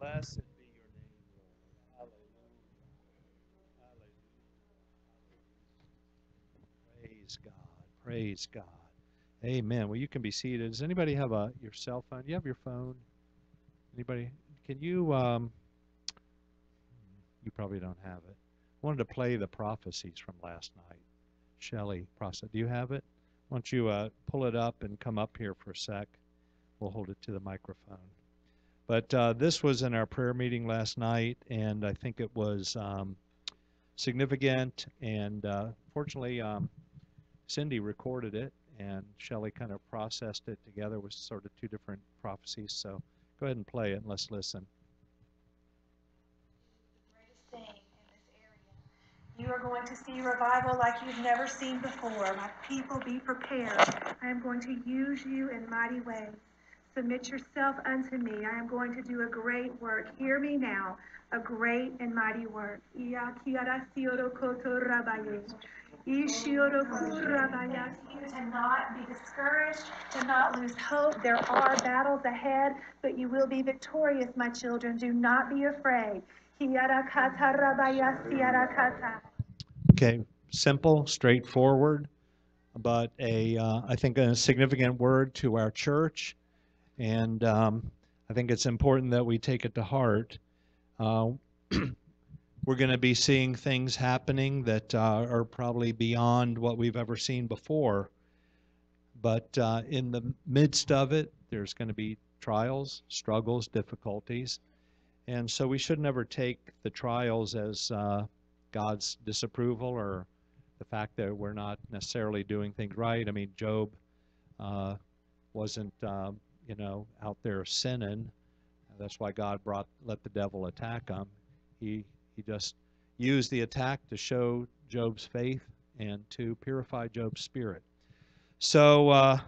Blessed be your name, Lord. Hallelujah. Hallelujah. Praise God. Praise God. Amen. Well, you can be seated. Does anybody have your cell phone? You have your phone? Anybody? Can you, you probably don't have it. I wanted to play the prophecies from last night. Shelley, do you have it? Why don't you pull it up and come up here for a sec? We'll hold it to the microphone. But this was in our prayer meeting last night, and I think it was significant. And fortunately, Cindy recorded it, and Shelley kind of processed it together with sort of two different prophecies. So go ahead and play it, and let's listen. The greatest thing in this area. You are going to see revival like you've never seen before. My people, be prepared. I am going to use you in mighty ways. Submit yourself unto me. I am going to do a great work. Hear me now, a great and mighty work. You to not be discouraged, to not lose hope. There are battles ahead, but you will be victorious, my children. Do not be afraid. Okay, simple, straightforward, but I think a significant word to our church. And I think it's important that we take it to heart. We're going to be seeing things happening that are probably beyond what we've ever seen before. But in the midst of it, there's going to be trials, struggles, difficulties. And so we should never take the trials as God's disapproval or the fact that we're not necessarily doing things right. I mean, Job wasn't out there sinning. That's why God let the devil attack him. He just used the attack to show Job's faith and to purify Job's spirit. So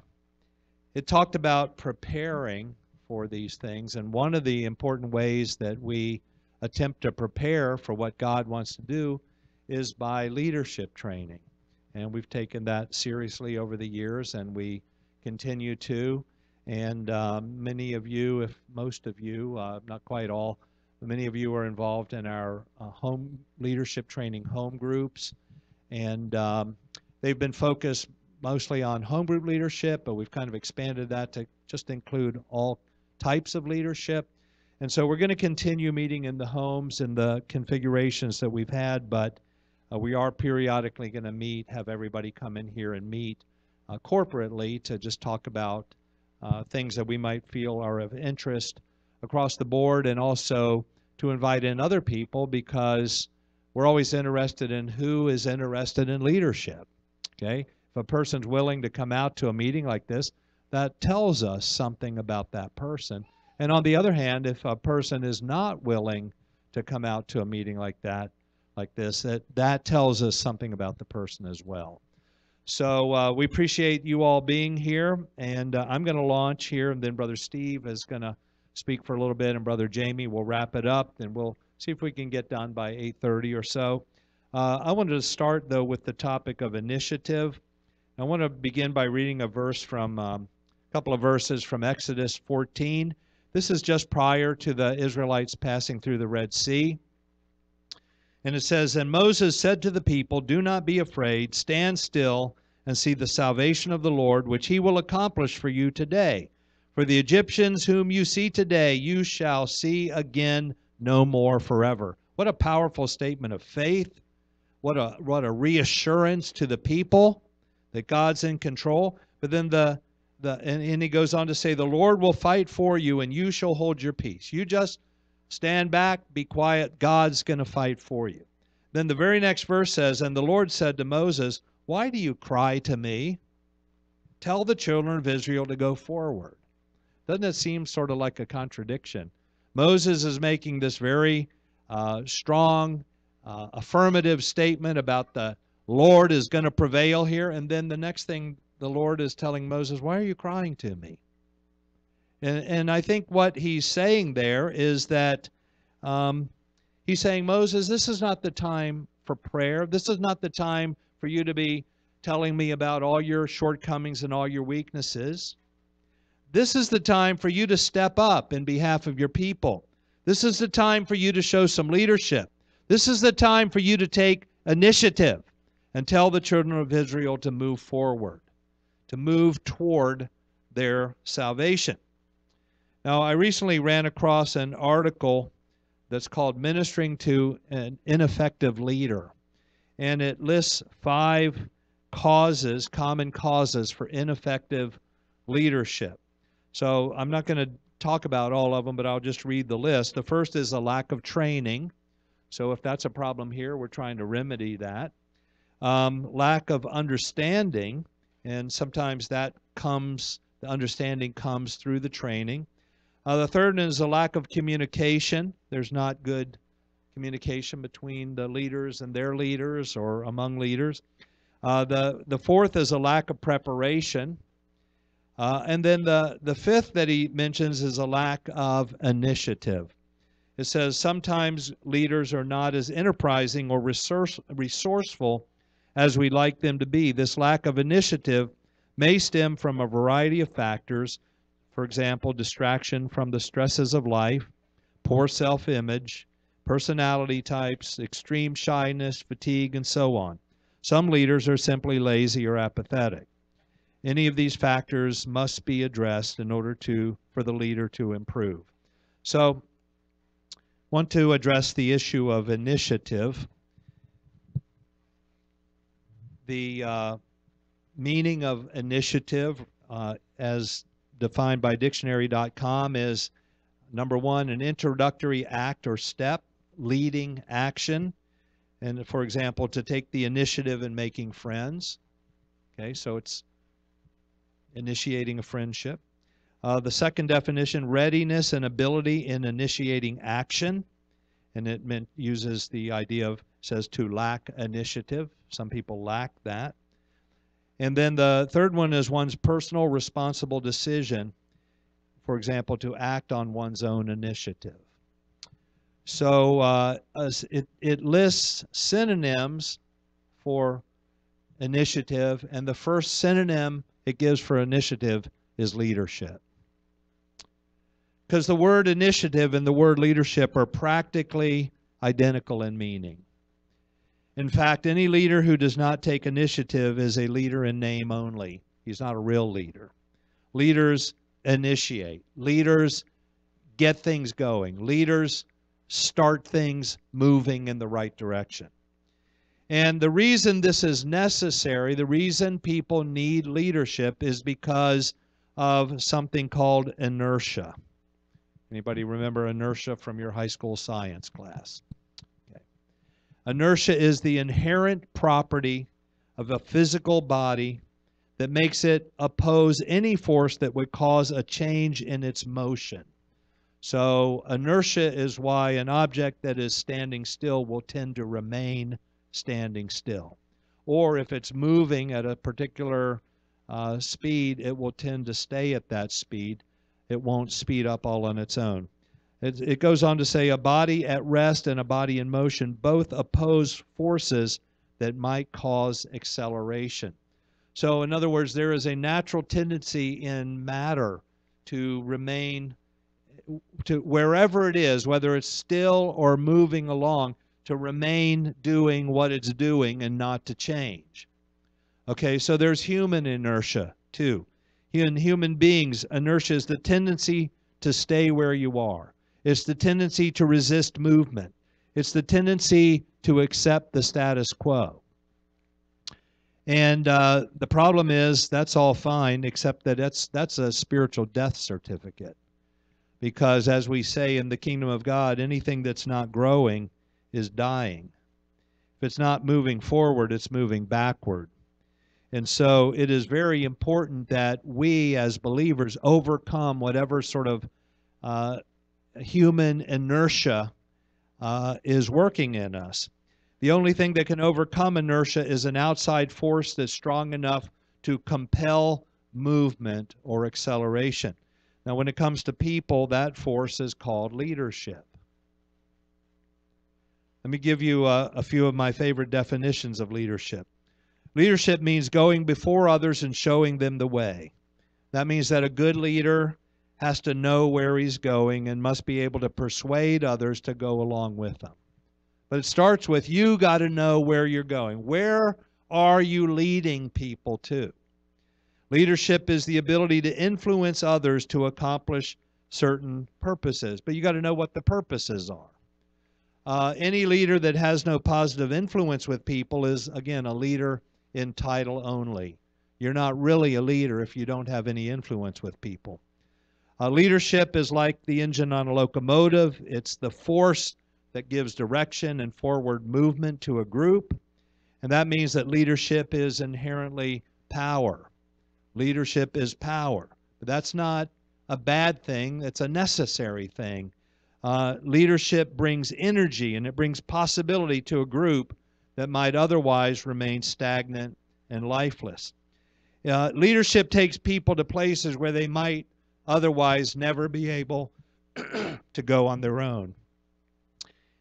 it talked about preparing for these things, and one of the important ways that we attempt to prepare for what God wants to do is by leadership training. And we've taken that seriously over the years, and we continue to. And many of you, if most of you, not quite all, but many of you are involved in our home leadership training home groups. And they've been focused mostly on home group leadership, but we've kind of expanded that to just include all types of leadership. And so we're going to continue meeting in the homes and the configurations that we've had, but we are periodically going to have everybody come in here and meet corporately to just talk about things that we might feel are of interest across the board, and also to invite in other people, because we're always interested in who is interested in leadership. Okay? If a person's willing to come out to a meeting like this, that tells us something about that person. And on the other hand, if a person is not willing to come out to a meeting like this, that tells us something about the person as well. So we appreciate you all being here, and I'm going to launch here, and then Brother Steve is going to speak for a little bit, and Brother Jamie will wrap it up, and we'll see if we can get done by 8:30 or so. I wanted to start, though, with the topic of initiative. I want to begin by reading a verse from a couple of verses from Exodus 14. This is just prior to the Israelites passing through the Red Sea. And it says, "And Moses said to the people, 'Do not be afraid, stand still and see the salvation of the Lord, which he will accomplish for you today. For the Egyptians whom you see today, you shall see again no more forever.'" What a powerful statement of faith. What a reassurance to the people that God's in control. But then and he goes on to say, "The Lord will fight for you, and you shall hold your peace." You just stand back, be quiet. God's going to fight for you. Then the very next verse says, "And the Lord said to Moses, 'Why do you cry to me? Tell the children of Israel to go forward.'" Doesn't it seem sort of like a contradiction? Moses is making this very strong, affirmative statement about the Lord is going to prevail here, and then the next thing the Lord is telling Moses, "Why are you crying to me?" And I think what he's saying there is that he's saying, Moses, this is not the time for prayer. This is not the time for you to be telling me about all your shortcomings and all your weaknesses. This is the time for you to step up in behalf of your people. This is the time for you to show some leadership. This is the time for you to take initiative and tell the children of Israel to move forward, to move toward their salvation. Now, I recently ran across an article that's called Ministering to an Ineffective Leader, and it lists 5 causes, common causes for ineffective leadership. So I'm not going to talk about all of them, but I'll just read the list. The first is a lack of training. So if that's a problem here, we're trying to remedy that. Lack of understanding, and sometimes the understanding comes through the training. The third is a lack of communication. There's not good communication between the leaders and their leaders or among leaders. The fourth is a lack of preparation. And then the fifth that he mentions is a lack of initiative. It says sometimes leaders are not as enterprising or resourceful as we'd like them to be. This lack of initiative may stem from a variety of factors. For example, distraction from the stresses of life, poor self-image, personality types, extreme shyness, fatigue, and so on. Some leaders are simply lazy or apathetic. Any of these factors must be addressed in order for the leader to improve. So, I want to address the issue of initiative. The meaning of initiative, as defined by dictionary.com, is number 1, an introductory act or step, leading action. And for example, to take the initiative in making friends. Okay, so it's initiating a friendship. The second definition, readiness and ability in initiating action. And it uses the idea of, says to lack initiative. Some people lack that. And then the third one is one's personal responsible decision, for example, to act on one's own initiative. So it lists synonyms for initiative, and the first synonym it gives for initiative is leadership. Because the word initiative and the word leadership are practically identical in meaning. In fact, any leader who does not take initiative is a leader in name only. He's not a real leader. Leaders initiate. Leaders get things going. Leaders start things moving in the right direction. And the reason this is necessary, the reason people need leadership, is because of something called inertia. Anybody remember inertia from your high school science class? Okay. Inertia is the inherent property of a physical body that makes it oppose any force that would cause a change in its motion. So inertia is why an object that is standing still will tend to remain standing still. Or if it's moving at a particular speed, it will tend to stay at that speed. It won't speed up all on its own. It goes on to say a body at rest and a body in motion both oppose forces that might cause acceleration. So in other words, there is a natural tendency in matter to remain, to wherever it is, whether it's still or moving along, to remain doing what it's doing and not to change. Okay, so there's human inertia too. In human beings, inertia is the tendency to stay where you are. It's the tendency to resist movement. It's the tendency to accept the status quo. And the problem is that's all fine, except that that's a spiritual death certificate. Because as we say in the kingdom of God, anything that's not growing is dying. If it's not moving forward, it's moving backward. And so it is very important that we as believers overcome whatever sort of human inertia is working in us. The only thing that can overcome inertia is an outside force that's strong enough to compel movement or acceleration. Now, when it comes to people, that force is called leadership. Let me give you a few of my favorite definitions of leadership. Leadership means going before others and showing them the way. That means that a good leader has to know where he's going and must be able to persuade others to go along with him. But it starts with you got to know where you're going. Where are you leading people to? Leadership is the ability to influence others to accomplish certain purposes, but you got to know what the purposes are. Any leader that has no positive influence with people is, again, a leader in title only. You're not really a leader if you don't have any influence with people. Leadership is like the engine on a locomotive. It's the force that gives direction and forward movement to a group. And that means that leadership is inherently power. Leadership is power. But that's not a bad thing. It's a necessary thing. Leadership brings energy and it brings possibility to a group that might otherwise remain stagnant and lifeless. Leadership takes people to places where they might otherwise never be able to go on their own.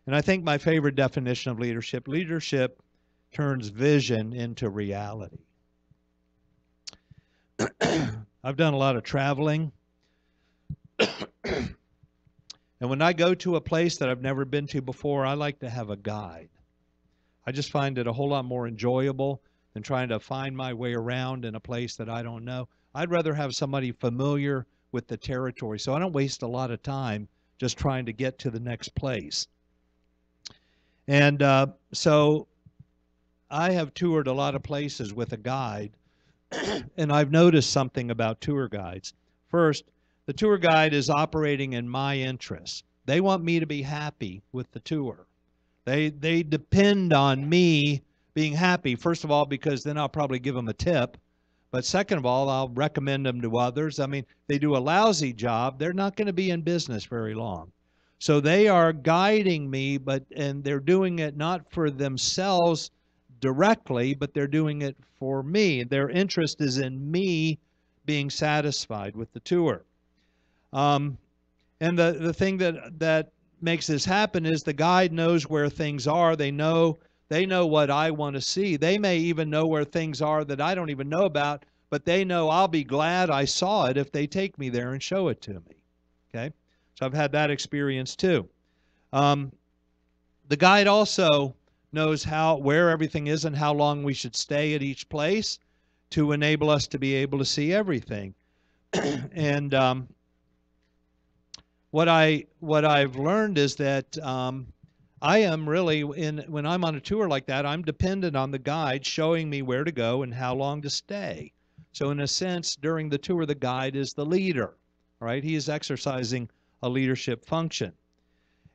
And I think my favorite definition of leadership, leadership turns vision into reality. I've done a lot of traveling. And when I go to a place that I've never been to before, I like to have a guide. I just find it a whole lot more enjoyable than trying to find my way around in a place that I don't know. I'd rather have somebody familiar with the territory, so I don't waste a lot of time just trying to get to the next place. And so I have toured a lot of places with a guide, and I've noticed something about tour guides. First, the tour guide is operating in my interests. They want me to be happy with the tour. They depend on me being happy, first of all, because then I'll probably give them a tip. But second of all, I'll recommend them to others. I mean, they do a lousy job, they're not going to be in business very long. So they are guiding me, and they're doing it not for themselves directly, but they're doing it for me. Their interest is in me being satisfied with the tour. And the thing that makes this happen is the guide knows where things are. They know what I want to see. They may even know where things are that I don't even know about, but they know I'll be glad I saw it if they take me there and show it to me. Okay? So I've had that experience too. The guide also knows where everything is and how long we should stay at each place to enable us to be able to see everything. And what I've learned is that I am really, when I'm on a tour like that, I'm dependent on the guide showing me where to go and how long to stay. So in a sense, during the tour, the guide is the leader, right? He is exercising a leadership function.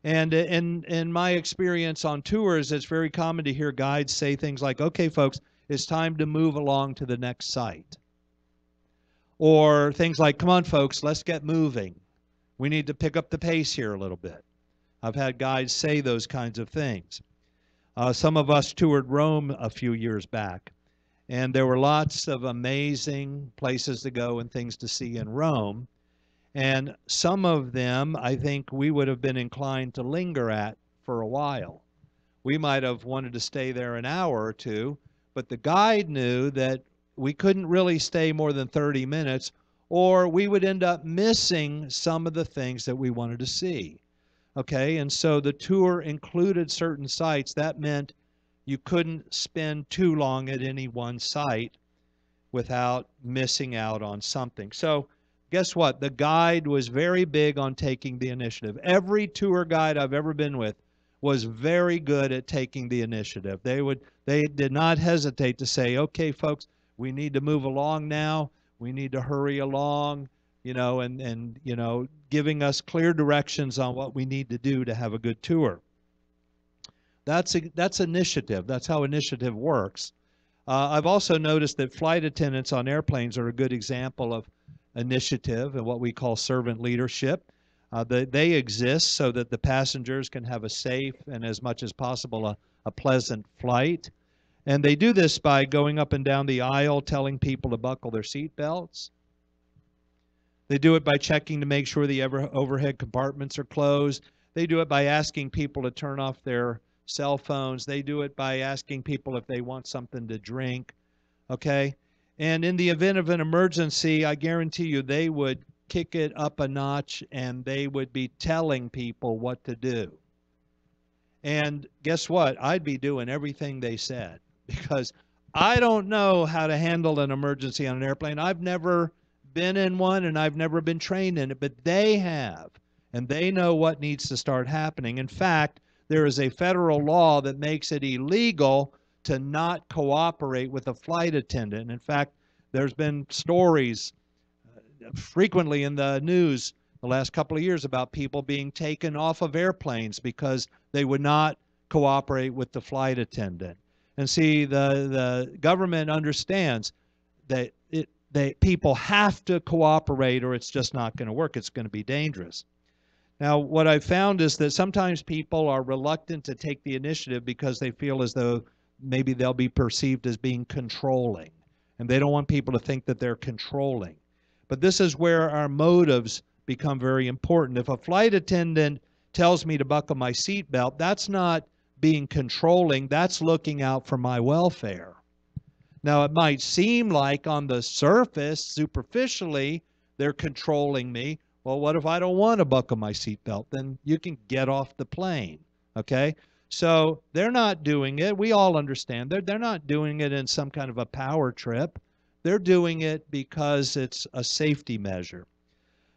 And in my experience on tours, it's very common to hear guides say things like, okay, folks, it's time to move along to the next site. Or things like, come on, folks, let's get moving. We need to pick up the pace here a little bit. I've had guides say those kinds of things. Some of us toured Rome a few years back, and there were lots of amazing places to go and things to see in Rome. And some of them, I think we would have been inclined to linger at for a while. We might have wanted to stay there an hour or two, but the guide knew that we couldn't really stay more than 30 minutes, or we would end up missing some of the things that we wanted to see. Okay, and so the tour included certain sites. That meant you couldn't spend too long at any one site without missing out on something. So guess what? The guide was very big on taking the initiative. Every tour guide I've ever been with was very good at taking the initiative. They did not hesitate to say, okay, folks, we need to move along now. We need to hurry along, and giving us clear directions on what we need to do to have a good tour. That's initiative. That's how initiative works. I've also noticed that flight attendants on airplanes are a good example of initiative and what we call servant leadership. They exist so that the passengers can have a safe and, as much as possible, a pleasant flight. And they do this by going up and down the aisle, telling people to buckle their seat belts. They do it by checking to make sure the overhead compartments are closed. They do it by asking people to turn off their cell phones. They do it by asking people if they want something to drink. Okay? And in the event of an emergency, I guarantee you they would kick it up a notch and they would be telling people what to do. And guess what? I'd be doing everything they said because I don't know how to handle an emergency on an airplane. I've never been in one and I've never been trained in it, but they have. And they know what needs to start happening. In fact, there is a federal law that makes it illegal to not cooperate with a flight attendant. In fact, there's been stories frequently in the news the last couple of years about people being taken off of airplanes because they would not cooperate with the flight attendant. And see, the government understands that people have to cooperate or it's just not going to work. It's going to be dangerous. Now, what I've found is that sometimes people are reluctant to take the initiative because they feel as though maybe they'll be perceived as being controlling. And they don't want people to think that they're controlling. But this is where our motives become very important. If a flight attendant tells me to buckle my seatbelt, that's not being controlling, that's looking out for my welfare. Now, it might seem like on the surface, superficially, they're controlling me. Well, what if I don't want to buckle my seatbelt? Then you can get off the plane, okay? So they're not doing it. We all understand. They're not doing it in some kind of a power trip. They're doing it because it's a safety measure.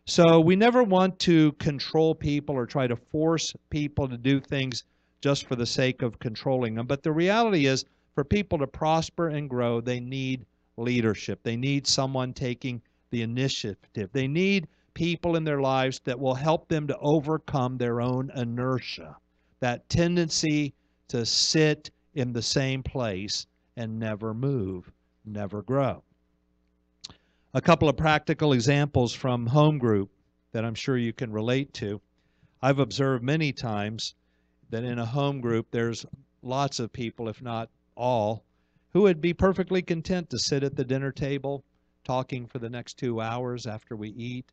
So we never want to control people or try to force people to do things just for the sake of controlling them. But the reality is, for people to prosper and grow, they need leadership. They need someone taking the initiative. They need people in their lives that will help them to overcome their own inertia, that tendency to sit in the same place and never move, never grow. A couple of practical examples from home group that I'm sure you can relate to. I've observed many times that in a home group there's lots of people, if not all, who would be perfectly content to sit at the dinner table talking for the next 2 hours after we eat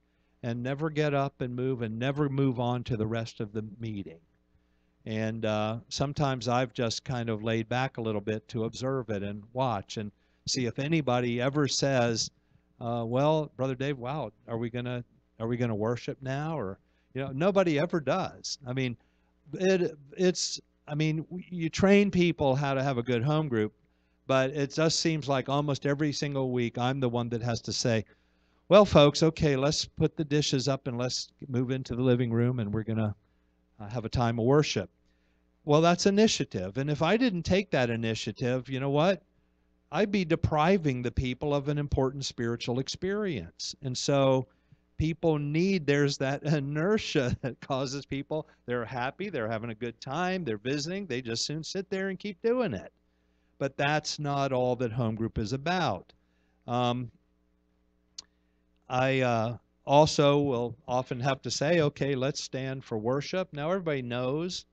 and never get up and never move on to the rest of the meeting. And sometimes I've just kind of laid back a little bit to observe it and watch and see if anybody ever says, well, Brother Dave, wow, are we gonna worship now? Or, nobody ever does. I mean, you train people how to have a good home group, but it just seems like almost every single week I'm the one that has to say, well, folks, okay, let's put the dishes up and let's move into the living room and we're gonna have a time of worship. Well, that's initiative. And if I didn't take that initiative, you know what? I'd be depriving the people of an important spiritual experience. And so there's that inertia that causes people, they're happy, they're having a good time, they're visiting, they just soon sit there and keep doing it. But that's not all that home group is about. I also will often have to say, okay, let's stand for worship. Now everybody knows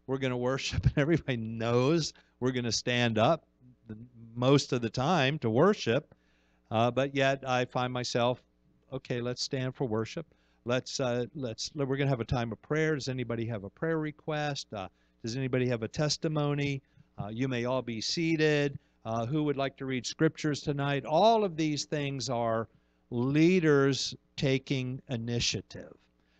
we're going to worship and everybody knows we're going to stand up most of the time to worship, but yet I find myself, okay, let's stand for worship. We're going to have a time of prayer. Does anybody have a prayer request? Does anybody have a testimony? You may all be seated. Who would like to read scriptures tonight? All of these things are leaders taking initiative.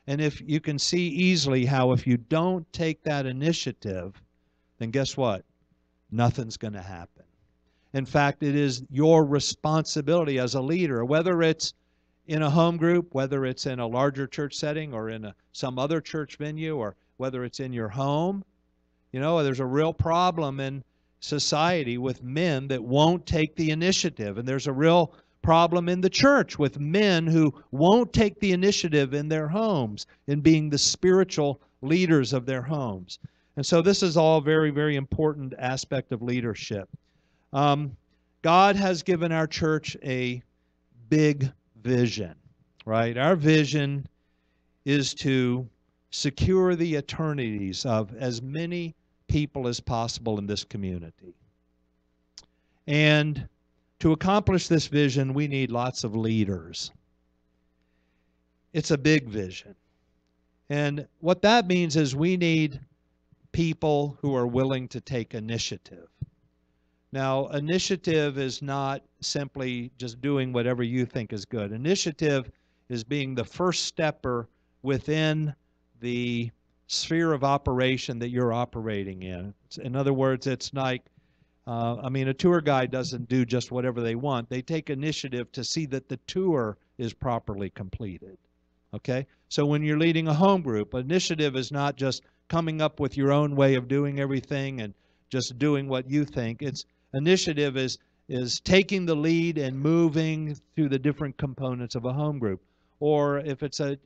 And if you can see easily how if you don't take that initiative, then guess what? Nothing's going to happen. In fact, it is your responsibility as a leader, whether it's in a home group, whether it's in a larger church setting or in some other church venue, or whether it's in your home. There's a real problem in society with men that won't take the initiative. And there's a real problem in the church with men who won't take the initiative in their homes in being the spiritual leaders of their homes. And so this is all very, very important aspect of leadership. God has given our church a big vision, right? Our vision is to secure the eternities of as many people as possible in this community. And to accomplish this vision, we need lots of leaders. It's a big vision. And what that means is we need people who are willing to take initiative. Now, initiative is not simply just doing whatever you think is good. Initiative is being the first stepper within the sphere of operation that you're operating in. In other words, it's like, a tour guide doesn't do just whatever they want. They take initiative to see that the tour is properly completed. Okay? So when you're leading a home group, initiative is not just coming up with your own way of doing everything and just doing what you think. Initiative is taking the lead and moving through the different components of a home group. Or if it's a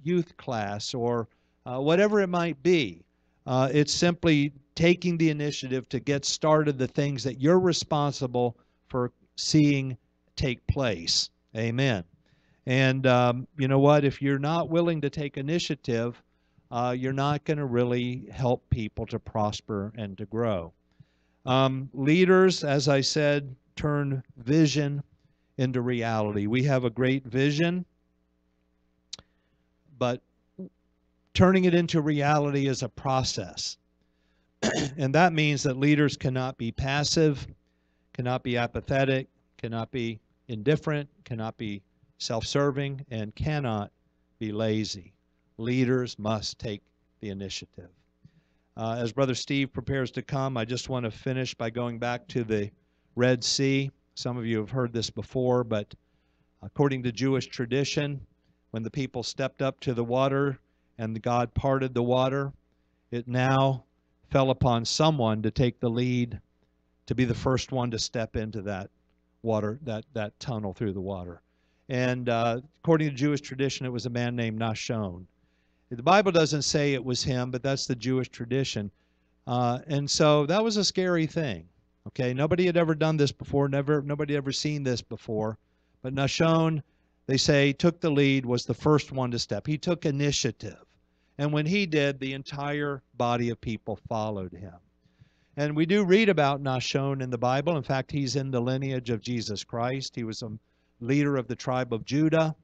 youth class or whatever it might be, it's simply taking the initiative to get started the things that you're responsible for seeing take place. Amen. And you know what? If you're not willing to take initiative, you're not going to really help people to prosper and to grow. Leaders, as I said, turn vision into reality. We have a great vision, but turning it into reality is a process. And that means that leaders cannot be passive, cannot be apathetic, cannot be indifferent, cannot be self-serving, and cannot be lazy. Leaders must take the initiative. As Brother Steve prepares to come, I just want to finish by going back to the Red Sea. Some of you have heard this before, but according to Jewish tradition, when the people stepped up to the water and God parted the water, it now fell upon someone to take the lead, to be the first one to step into that water, that tunnel through the water. And according to Jewish tradition, it was a man named Nahshon. The Bible doesn't say it was him, but that's the Jewish tradition. And so that was a scary thing. Okay, nobody had ever done this before, nobody ever seen this before. But Nahshon, they say, took the lead, was the first one to step. He took initiative. And when he did, the entire body of people followed him. And we do read about Nahshon in the Bible. In fact, he's in the lineage of Jesus Christ. He was a leader of the tribe of Judah.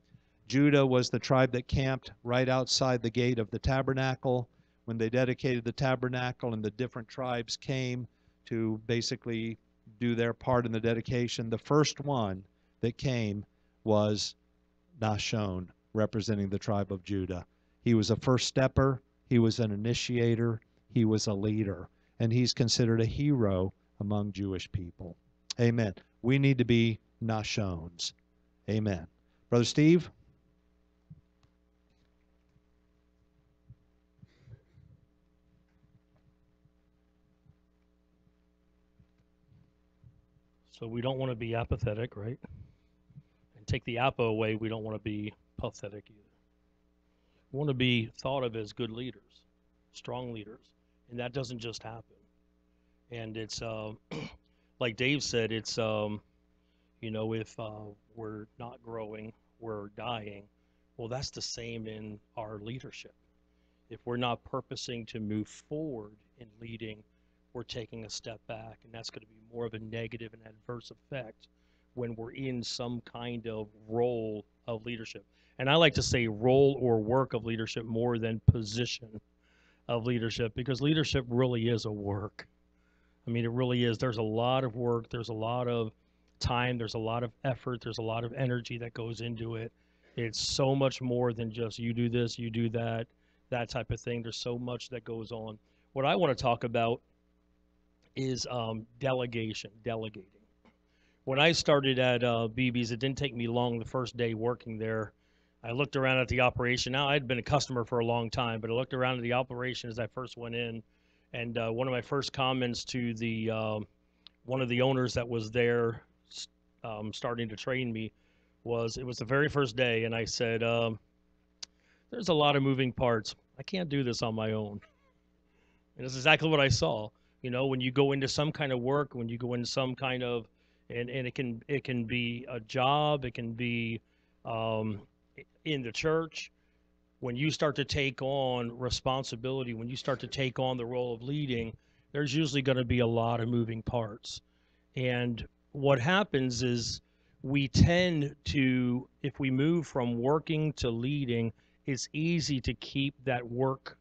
Judah was the tribe that camped right outside the gate of the tabernacle when they dedicated the tabernacle, and the different tribes came to basically do their part in the dedication. The first one that came was Nahshon, representing the tribe of Judah. He was a first stepper, he was an initiator, he was a leader, and he's considered a hero among Jewish people. Amen. We need to be Nahshons. Amen. Brother Steve? So we don't want to be apathetic, right? And take the apo away, we don't want to be pathetic either. We want to be thought of as good leaders, strong leaders, and that doesn't just happen. And it's like Dave said, it's if we're not growing, we're dying. Well, that's the same in our leadership. If we're not purposing to move forward in leading, we're taking a step back, and that's going to be more of a negative and adverse effect when we're in some kind of role of leadership. And I like to say role or work of leadership more than position of leadership, because leadership really is a work. I mean, it really is. There's a lot of work. There's a lot of time. There's a lot of effort. There's a lot of energy that goes into it. It's so much more than just you do this, you do that, that type of thing. There's so much that goes on. What I want to talk about is delegating. When I started at BB's, it didn't take me long the first day working there. I looked around at the operation. Now, I'd been a customer for a long time, but I looked around at the operation as I first went in, and one of my first comments to the one of the owners that was there starting to train me was, it was the very first day, and I said, there's a lot of moving parts. I can't do this on my own. And that's exactly what I saw. You know, when you go into some kind of work, when you go into some kind of, and it can be a job, it can be in the church. When you start to take on responsibility, when you start to take on the role of leading, there's usually going to be a lot of moving parts. And what happens is we tend to, if we move from working to leading, it's easy to keep that work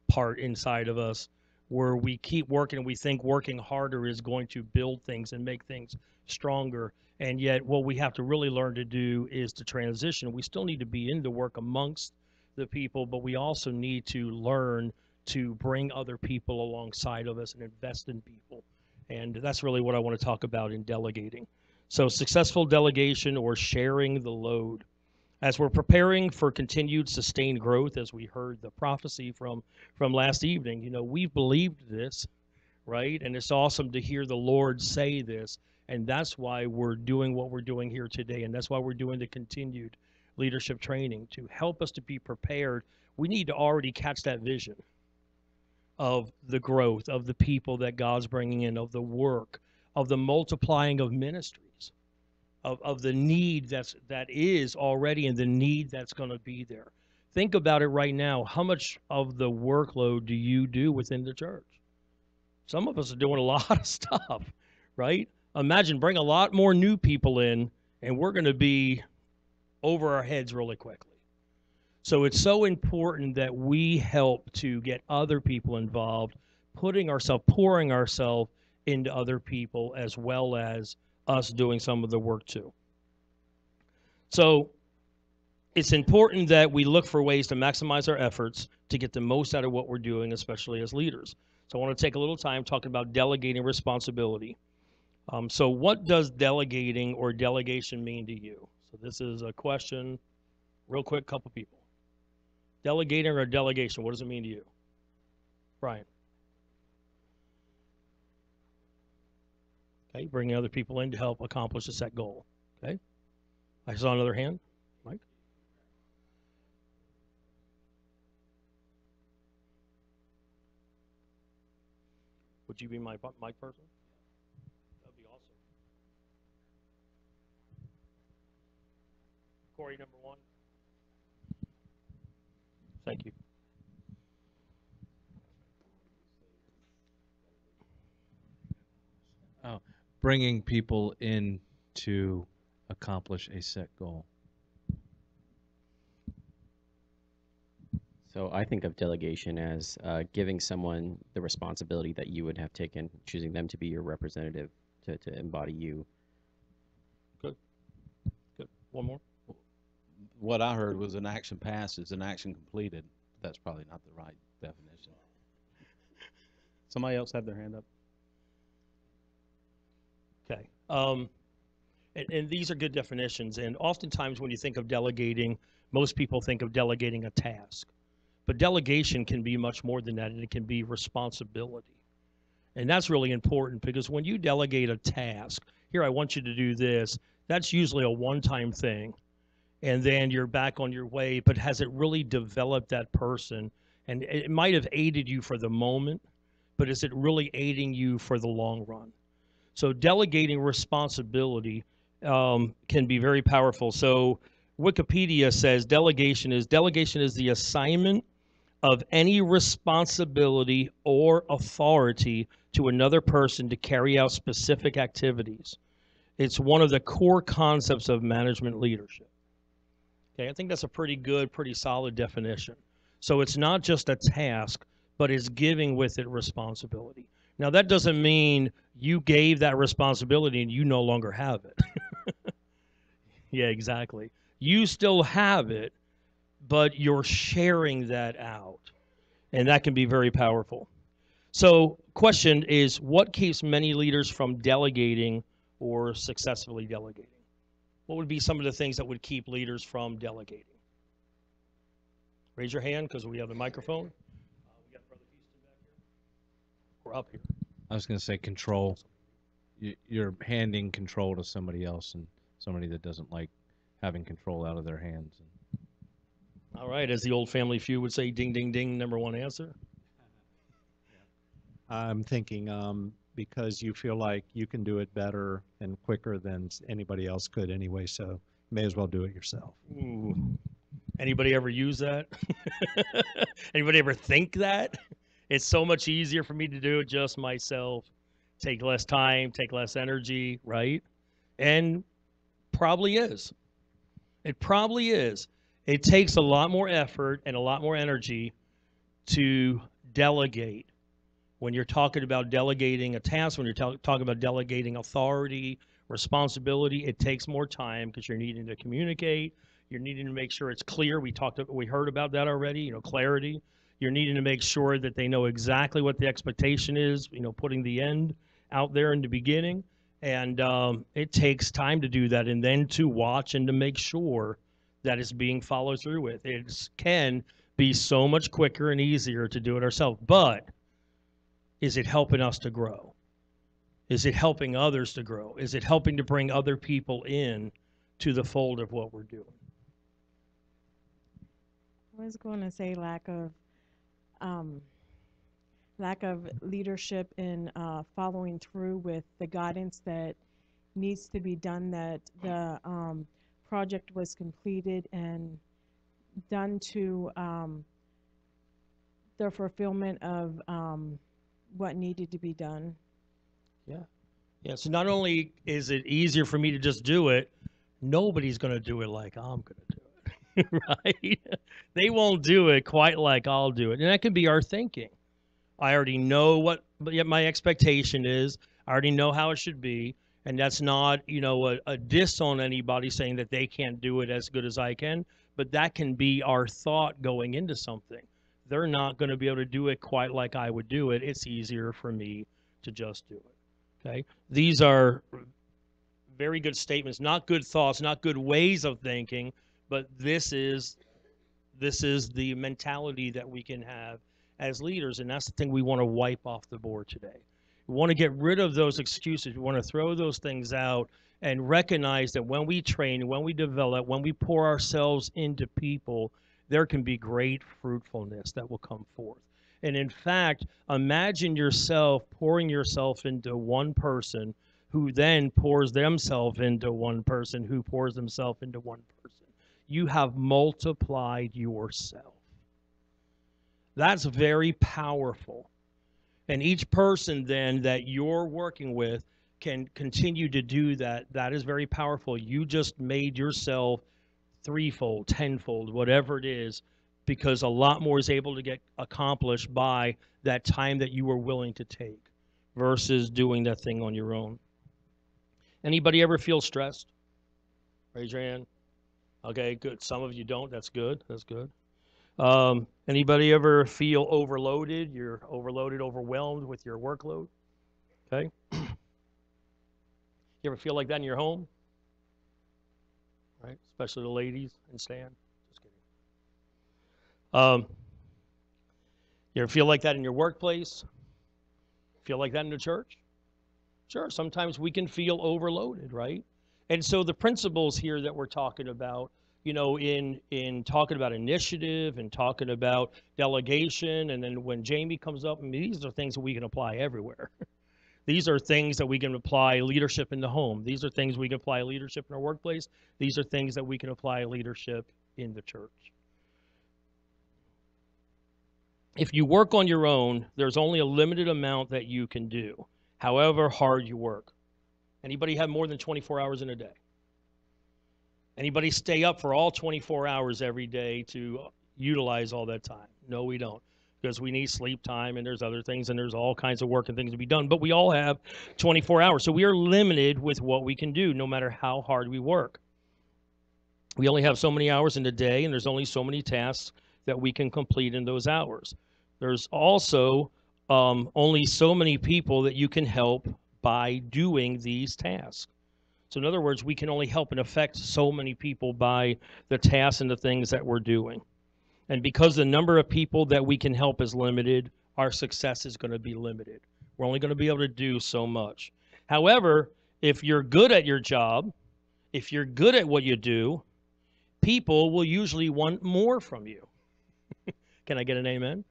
part inside of us where we keep working and we think working harder is going to build things and make things stronger. And yet what we have to really learn to do is to transition. We still need to be in the work amongst the people, but we also need to learn to bring other people alongside of us and invest in people. And that's really what I want to talk about in delegating. So successful delegation, or sharing the load. As we're preparing for continued sustained growth, as we heard the prophecy from last evening, you know, we've believed this, right? And it's awesome to hear the Lord say this. And that's why we're doing what we're doing here today. And that's why we're doing the continued leadership training, to help us to be prepared. We need to already catch that vision of the growth, of the people that God's bringing in, of the work, of the multiplying of ministries, of the need that is already and the need that's going to be there. Think about it right now. How much of the workload do you do within the church? Some of us are doing a lot of stuff, right? Imagine bring a lot more new people in, and we're going to be over our heads really quickly. So it's so important that we help to get other people involved, pouring ourselves into other people, as well as us doing some of the work too. So it's important that we look for ways to maximize our efforts to get the most out of what we're doing, especially as leaders. So I want to take a little time talking about delegating responsibility. So what does delegating or delegation mean to you? So this is a question, real quick, couple people. Delegating or delegation, what does it mean to you? Brian. Okay, bringing other people in to help accomplish a set goal. Okay. I saw another hand. Mike? Would you be my mic person? That'd be awesome. Corey, number one. Thank you. Oh, bringing people in to accomplish a set goal. So I think of delegation as giving someone the responsibility that you would have taken, choosing them to be your representative, to embody you. Good. Good. One more. What I heard was an action passed is an action completed. That's probably not the right definition. Somebody else had their hand up? Okay. And these are good definitions. And oftentimes when you think of delegating, most people think of delegating a task. But delegation can be much more than that, and it can be responsibility. And that's really important, because when you delegate a task, here, I want you to do this, that's usually a one-time thing. And then you're back on your way, but has it really developed that person? And it might have aided you for the moment, but is it really aiding you for the long run? So delegating responsibility can be very powerful. So Wikipedia says delegation is the assignment of any responsibility or authority to another person to carry out specific activities. It's one of the core concepts of management leadership. Okay, I think that's a pretty good, pretty solid definition. So it's not just a task, but it's giving with it responsibility. Now, that doesn't mean you gave that responsibility and you no longer have it. Yeah, exactly. You still have it, but you're sharing that out. And that can be very powerful. So, question is, what keeps many leaders from delegating or successfully delegating? What would be some of the things that would keep leaders from delegating? Raise your hand, because we have the microphone. We got Brother Huston back here. We're up here. I was going to say control. You're handing control to somebody else, and somebody that doesn't like having control out of their hands. All right, as the old Family Feud would say, ding, ding, ding, number one answer. I'm thinking because you feel like you can do it better and quicker than anybody else could anyway, so you may as well do it yourself. Ooh. Anybody ever use that? Anybody ever think that? It's so much easier for me to do it just myself. Take less time, take less energy, right? And probably is. It probably is. It takes a lot more effort and a lot more energy to delegate When you're talking about delegating a task, when you're talking about delegating authority, responsibility, it takes more time because you're needing to communicate. You're needing to make sure it's clear. We heard about that already, clarity. You're needing to make sure that they know exactly what the expectation is, putting the end out there in the beginning. And it takes time to do that, and then to watch and to make sure that it's being followed through with. It can be so much quicker and easier to do it ourselves. But is it helping us to grow? Is it helping others to grow? Is it helping to bring other people in to the fold of what we're doing? I was going to say lack of leadership in following through with the guidance that needs to be done, that the project was completed and done to the fulfillment of what needed to be done. Yeah, so not only is it easier for me to just do it, nobody's going to do it like I'm going to do it, right? They won't do it quite like I'll do it. And that can be our thinking. I already know what my expectation is. I already know how it should be. And that's not, a diss on anybody saying that they can't do it as good as I can. But that can be our thought going into something. They're not going to be able to do it quite like I would do it. It's easier for me to just do it. Okay? These are very good statements, not good thoughts, not good ways of thinking, but this is the mentality that we can have as leaders, and that's the thing we want to wipe off the board today. We want to get rid of those excuses. We want to throw those things out and recognize that when we train, when we develop, when we pour ourselves into people, there can be great fruitfulness that will come forth. And in fact, imagine yourself pouring yourself into one person who then pours themselves into one person who pours themselves into one person. You have multiplied yourself. That's very powerful. And each person then that you're working with can continue to do that. That is very powerful. You just made yourself threefold, tenfold, whatever it is, because a lot more is able to get accomplished by that time that you were willing to take versus doing that thing on your own. Anybody ever feel stressed? Raise your hand. Okay, good. Some of you don't. That's good. That's good. Anybody ever feel overloaded? You're overloaded, overwhelmed with your workload? Okay. You ever feel like that in your home? Right? Especially the ladies and Stan. Just kidding. You ever feel like that in your workplace? Feel like that in the church? Sure, sometimes we can feel overloaded, right? And so the principles here that we're talking about, in talking about initiative and talking about delegation, and then when Jamie comes up, these are things that we can apply everywhere. These are things that we can apply leadership in the home. These are things we can apply leadership in our workplace. These are things that we can apply leadership in the church. If you work on your own, there's only a limited amount that you can do, however hard you work. Anybody have more than 24 hours in a day? Anybody stay up for all 24 hours every day to utilize all that time? No, we don't, because we need sleep time, and there's other things, and there's all kinds of work and things to be done. But we all have 24 hours, so we are limited with what we can do no matter how hard we work. We only have so many hours in a day, and there's only so many tasks that we can complete in those hours. There's also only so many people that you can help by doing these tasks. So in other words, we can only help and affect so many people by the tasks and the things that we're doing. And because the number of people that we can help is limited, our success is going to be limited. We're only going to be able to do so much. However, if you're good at your job, if you're good at what you do, people will usually want more from you. Can I get an amen?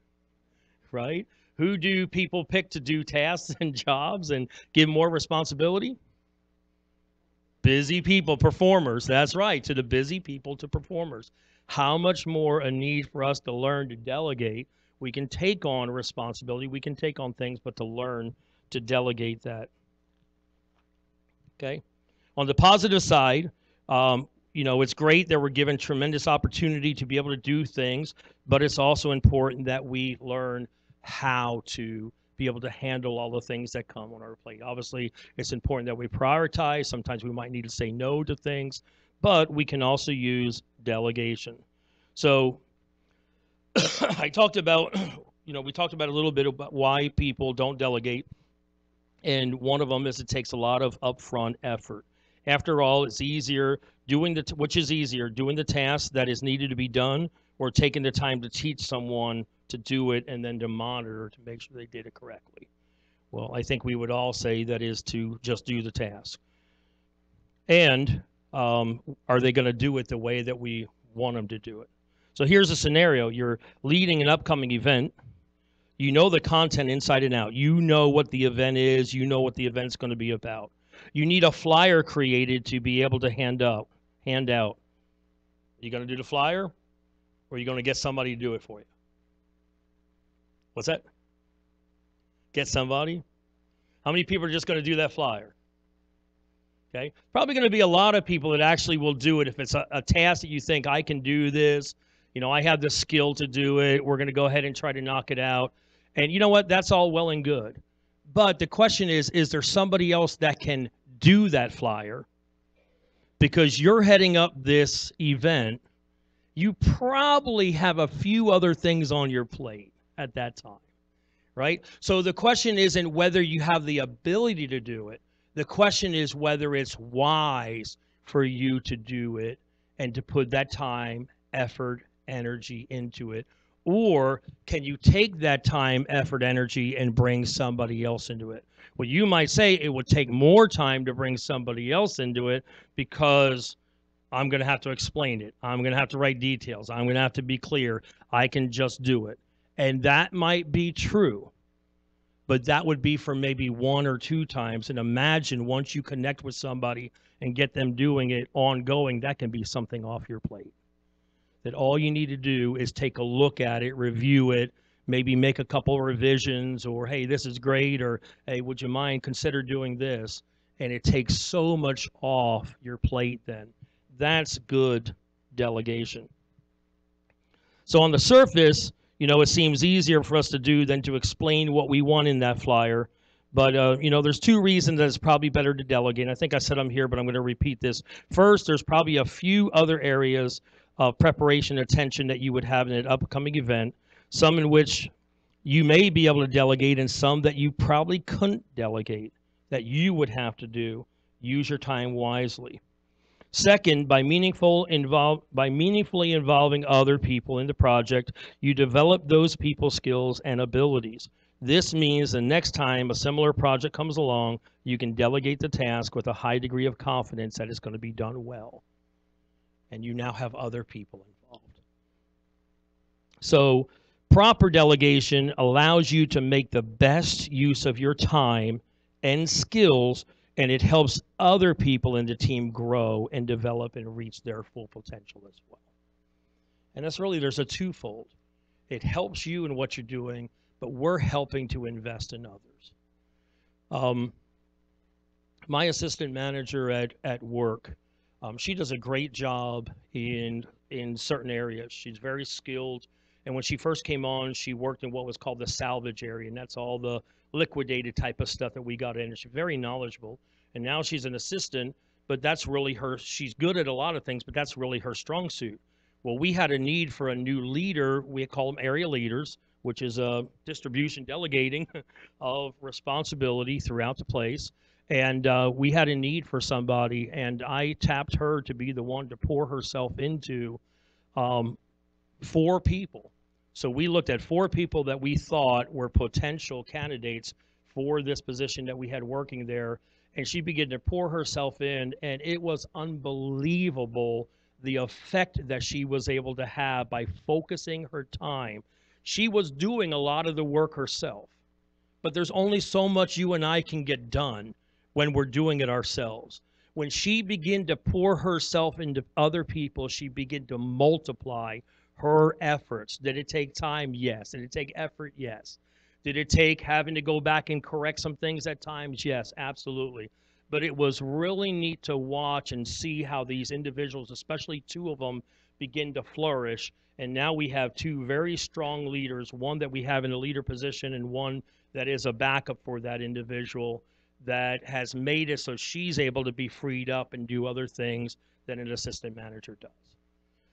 Right? Who do people pick to do tasks and jobs and give more responsibility? Busy people, performers. That's right, to the busy people, to performers. How much more a need for us to learn to delegate. We can take on responsibility, we can take on things, but to learn to delegate that. Okay? On the positive side, it's great that we're given tremendous opportunity to be able to do things, but it's also important that we learn how to be able to handle all the things that come on our plate. Obviously, it's important that we prioritize. Sometimes we might need to say no to things, but we can also use delegation. So I talked about, we talked about a little bit about why people don't delegate. And one of them is it takes a lot of upfront effort. After all, it's easier which is easier, doing the task that is needed to be done, or taking the time to teach someone to do it and then to monitor to make sure they did it correctly. Well, I think we would all say that is to just do the task. And are they going to do it the way that we want them to do it? So here's a scenario. You're leading an upcoming event. You know the content inside and out. You know what the event is. You know what the event's going to be about. You need a flyer created to be able to hand out. Are you going to do the flyer, or are you going to get somebody to do it for you? What's that? Get somebody? How many people are just going to do that flyer? Okay, probably going to be a lot of people that actually will do it if it's a task that you think, I can do this. I have the skill to do it. We're going to go ahead and try to knock it out. And you know what? That's all well and good. But the question is there somebody else that can do that flyer? Because you're heading up this event, you probably have a few other things on your plate at that time, right? So the question isn't whether you have the ability to do it. The question is whether it's wise for you to do it and to put that time, effort, energy into it. Or can you take that time, effort, energy, and bring somebody else into it? Well, you might say it would take more time to bring somebody else into it because I'm going to have to explain it. I'm going to have to write details. I'm going to have to be clear. I can just do it. And that might be true, but that would be for maybe 1 or 2 times. And imagine once you connect with somebody and get them doing it ongoing, that can be something off your plate. That all you need to do is take a look at it, review it, maybe make a couple of revisions, or, hey, this is great, or, hey, would you mind consider doing this? And it takes so much off your plate then. That's good delegation. So on the surface, it seems easier for us to do than to explain what we want in that flyer. But, there's 2 reasons that it's probably better to delegate. I think I said them here, but I'm going to repeat this. First, there's probably a few other areas of preparation attention that you would have in an upcoming event, some in which you may be able to delegate and some that you probably couldn't delegate, that you would have to do. Use your time wisely. Second, by meaningfully involving other people in the project, you develop those people's skills and abilities. This means the next time a similar project comes along, you can delegate the task with a high degree of confidence that it's going to be done well. And you now have other people involved. So proper delegation allows you to make the best use of your time and skills, and it helps other people in the team grow and develop and reach their full potential as well. And that's really, there's a twofold. It helps you in what you're doing, but we're helping to invest in others. My assistant manager at work, she does a great job in certain areas. She's very skilled. And when she first came on, she worked in what was called the salvage area, and that's all the liquidated type of stuff that we got in. And she's very knowledgeable. And now she's an assistant, but that's really she's good at a lot of things, but that's really her strong suit. Well, we had a need for a new leader. We call them area leaders, which is a distribution delegating of responsibility throughout the place. And we had a need for somebody, and I tapped her to be the one to pour herself into 4 people. So we looked at 4 people that we thought were potential candidates for this position that we had working there. And she began to pour herself in, and it was unbelievable the effect that she was able to have by focusing her time. She was doing a lot of the work herself, but there's only so much you and I can get done when we're doing it ourselves. When she began to pour herself into other people, she began to multiply her efforts. Did it take time? Yes. Did it take effort? Yes. Did it take having to go back and correct some things at times? Yes, absolutely. But it was really neat to watch and see how these individuals, especially 2 of them, begin to flourish. And now we have 2 very strong leaders, one that we have in a leader position and one that is a backup for that individual, that has made it so she's able to be freed up and do other things than an assistant manager does.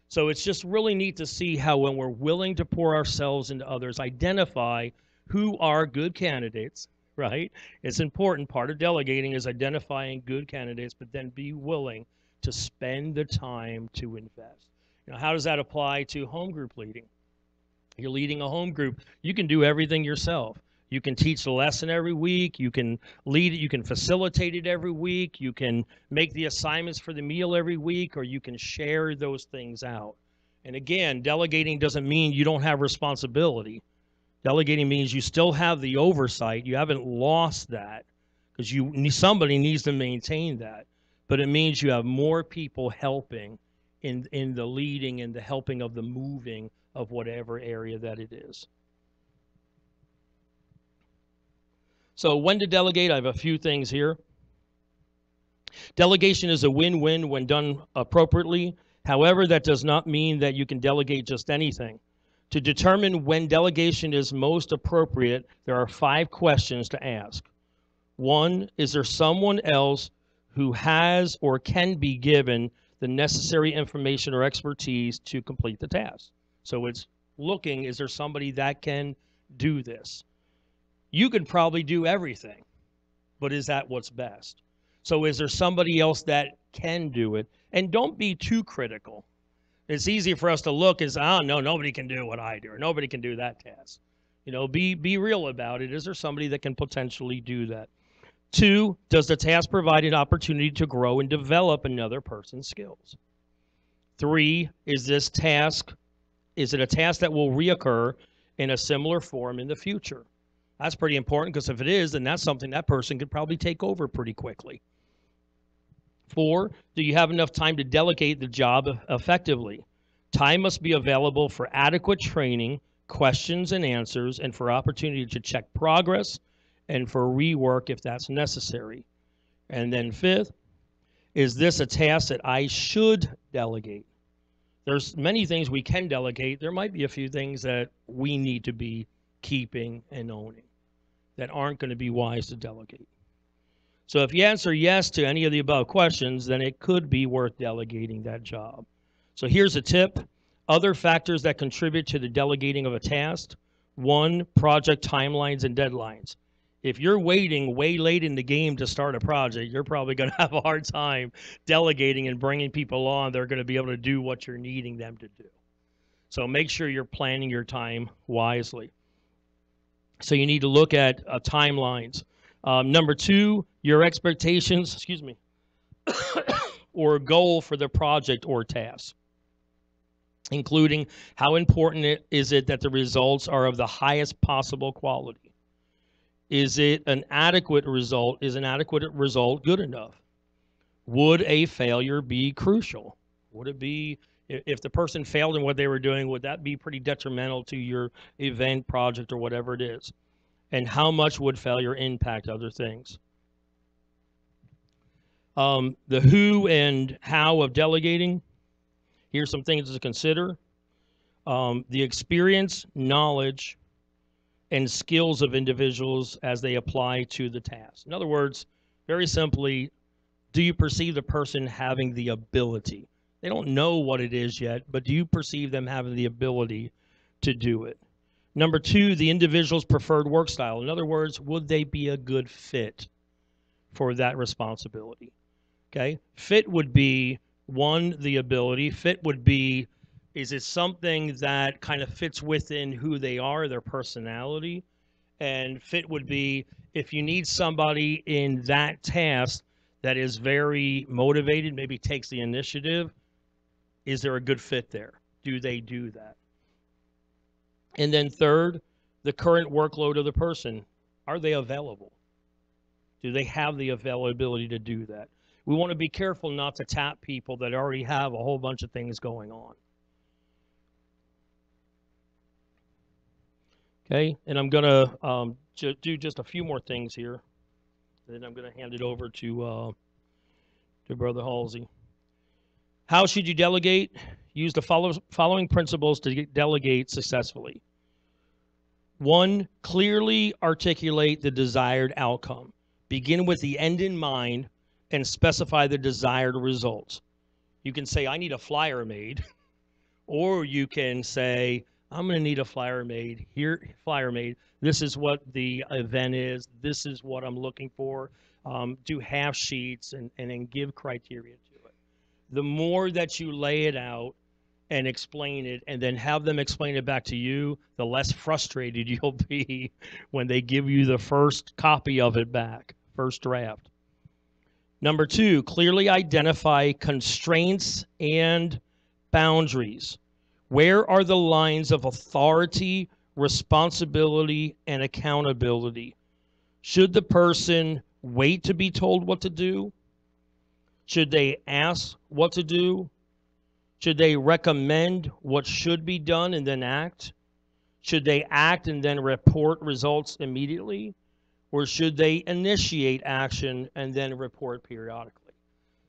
So it's just really neat to see how when we're willing to pour ourselves into others, identify who are good candidates, right? It's important. Part of delegating is identifying good candidates, but then be willing to spend the time to invest. You know, how does that apply to home group leading? You're leading a home group. You can do everything yourself. You can teach the lesson every week. You can lead it. You can facilitate it every week. You can make the assignments for the meal every week, or you can share those things out. And again, delegating doesn't mean you don't have responsibility. Delegating means you still have the oversight. You haven't lost that, because somebody needs to maintain that. But it means you have more people helping in the leading and the helping of the moving of whatever area that it is. So when to delegate, I have a few things here. Delegation is a win-win when done appropriately. However, that does not mean that you can delegate just anything. To determine when delegation is most appropriate, there are 5 questions to ask. 1, is there someone else who has or can be given the necessary information or expertise to complete the task? So it's looking, is there somebody that can do this? You could probably do everything, but is that what's best? So is there somebody else that can do it? And don't be too critical. It's easy for us to look as, oh, no, nobody can do what I do, or nobody can do that task. You know, be real about it. Is there somebody that can potentially do that? 2, does the task provide an opportunity to grow and develop another person's skills? 3, is it a task that will reoccur in a similar form in the future? That's pretty important, because if it is, then that's something that person could probably take over pretty quickly. 4, do you have enough time to delegate the job effectively? Time must be available for adequate training, questions and answers, and for opportunity to check progress and for rework if that's necessary. And then 5th, is this a task that I should delegate? There's many things we can delegate. There might be a few things that we need to be keeping and owning that aren't going to be wise to delegate. So if you answer yes to any of the above questions, then it could be worth delegating that job. So here's a tip. Other factors that contribute to the delegating of a task. 1, project timelines and deadlines. If you're waiting way late in the game to start a project, you're probably going to have a hard time delegating and bringing people on that are going to be able to do what you're needing them to do. So make sure you're planning your time wisely. So you need to look at timelines. Number 2, your expectations, or goal for the project or task, including how important is it that the results are of the highest possible quality? Is it an adequate result? Is an adequate result good enough? Would a failure be crucial? Would it be, if the person failed in what they were doing, would that be pretty detrimental to your event, project, or whatever it is? And how much would failure impact other things? The who and how of delegating. Here's some things to consider. The experience, knowledge, and skills of individuals as they apply to the task. In other words, very simply, do you perceive the person having the ability? They don't know what it is yet, but do you perceive them having the ability to do it? Number 2, the individual's preferred work style. In other words, would they be a good fit for that responsibility? Okay, fit would be 1, the ability. Fit would be, is it something that kind of fits within who they are, their personality? And fit would be, if you need somebody in that task that is very motivated, maybe takes the initiative, is there a good fit there? Do they do that? And then 3rd, the current workload of the person. Are they available? Do they have the availability to do that? We want to be careful not to tap people that already have a whole bunch of things going on. Okay, and I'm going to do just a few more things here. And then I'm going to hand it over to Brother Halsey. How should you delegate? Use the following principles to delegate successfully. One, clearly articulate the desired outcome. Begin with the end in mind and specify the desired results. You can say, I need a flyer made, or you can say, I'm going to need a flyer made. Here, flyer made. This is what the event is. This is what I'm looking for. Do half sheets and then give criteria to it. The more that you lay it out and explain it and then have them explain it back to you, the less frustrated you'll be when they give you the first copy of it back, first draft. Number two, clearly identify constraints and boundaries. Where are the lines of authority, responsibility, and accountability? Should the person wait to be told what to do? Should they ask what to do? Should they recommend what should be done and then act? Should they act and then report results immediately? Or should they initiate action and then report periodically?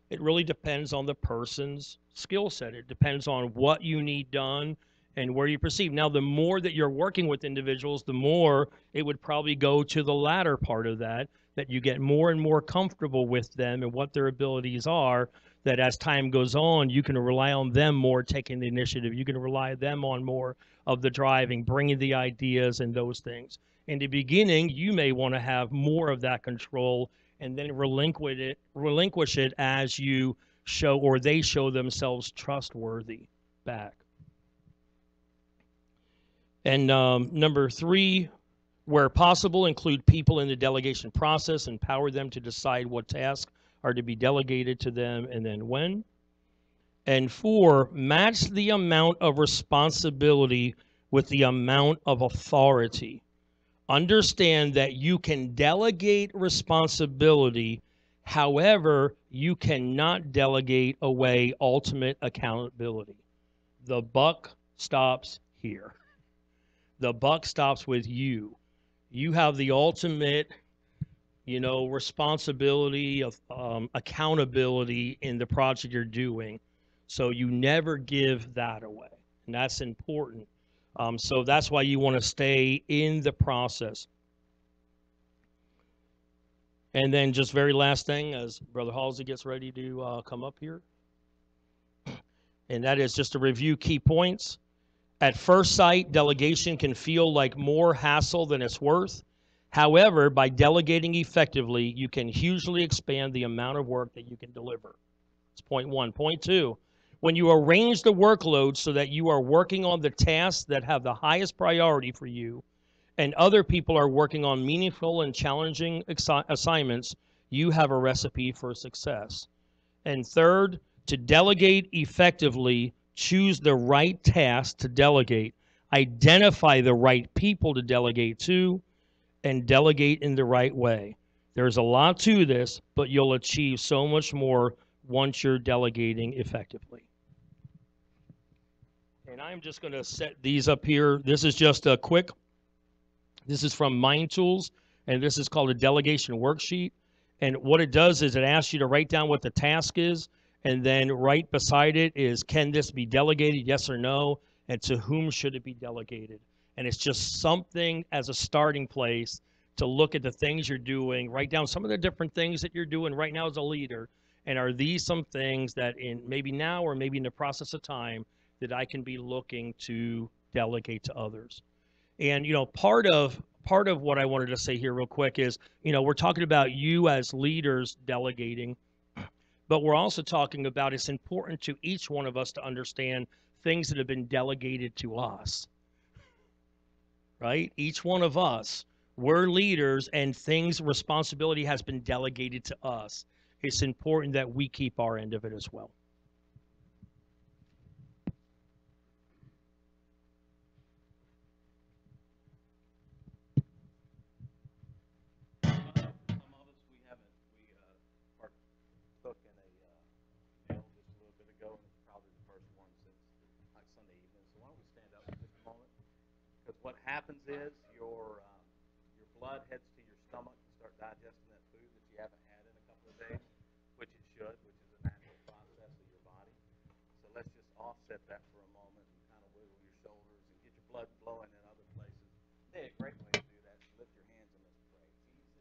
It really depends on the person's skill set. It depends on what you need done and where you perceive. Now, the more that you're working with individuals, the more it would probably go to the latter part of that you get more and more comfortable with them and what their abilities are, that as time goes on, you can rely on them more taking the initiative. You can rely them on more of the driving, bringing the ideas and those things. In the beginning, you may want to have more of that control and then relinquish it as you show or they show themselves trustworthy back. And number three, where possible, include people in the delegation process, empower them to decide what tasks are to be delegated to them and then when. And four, match the amount of responsibility with the amount of authority. Understand that you can delegate responsibility, however, you cannot delegate away ultimate accountability. The buck stops here. The buck stops with you. You have the ultimate, responsibility of accountability in the project you're doing. So you never give that away. And that's important. So that's why you want to stay in the process. And then just very last thing, as Brother Halsey gets ready to come up here, and that is just to review key points. At first sight, delegation can feel like more hassle than it's worth. However, by delegating effectively, you can hugely expand the amount of work that you can deliver. That's point one. Point two, when you arrange the workload so that you are working on the tasks that have the highest priority for you, and other people are working on meaningful and challenging assignments, you have a recipe for success. And third, to delegate effectively, choose the right task to delegate, identify the right people to delegate to, and delegate in the right way. There's a lot to this, but you'll achieve so much more once you're delegating effectively. And I'm just going to set these up here. This is just a quick, this is from Mind Tools, and this is called a delegation worksheet. And what it does is it asks you to write down what the task is, and then right beside it is, can this be delegated, yes or no, and to whom should it be delegated? And it's just something as a starting place to look at the things you're doing, write down some of the different things that you're doing right now as a leader, and are these some things that in maybe now or maybe in the process of time that I can be looking to delegate to others. And part of what I wanted to say here real quick is, we're talking about you as leaders delegating, but we're also talking about it's important to each one of us to understand things that have been delegated to us, right? Each one of us, we're leaders, and responsibility has been delegated to us. It's important that we keep our end of it as well. Partook in a meal just a little bit ago, and it's probably the first one since like Sunday evening. So why don't we stand up for just a moment? Because what happens is your blood heads to your stomach and start digesting that food that you haven't had in a couple of days, which it should, which is a natural process of your body. So let's just offset that for a moment and kind of wiggle your shoulders and get your blood flowing in other places Yeah, great way to do that. Lift your hands and let's pray.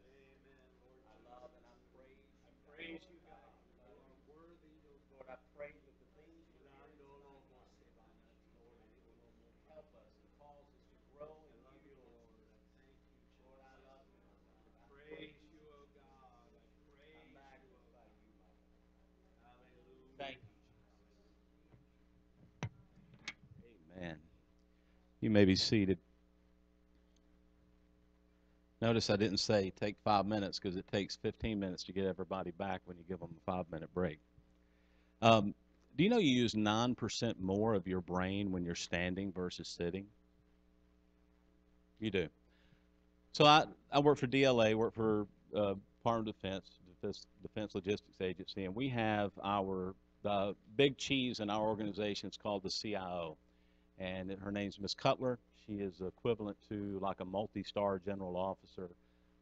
Jesus, I love and I praise you. I praise you, God. You are worthy, Lord. I pray that the things we learn, Lord, help us and cause us to grow in you, Lord. Lord, I love you. I praise you, oh God. I magnify you, my God. Hallelujah. Thank you, Jesus. Amen. You may be seated. Notice I didn't say take 5 minutes because it takes 15 minutes to get everybody back when you give them a 5-minute break. Do you know you use 9% more of your brain when you're standing versus sitting? You do. So I work for DLA, work for Department of Defense Logistics Agency, and we have the big cheese in our organization. It's called the CIO, and her name's Miss Cutler. She is equivalent to like a multi-star general officer,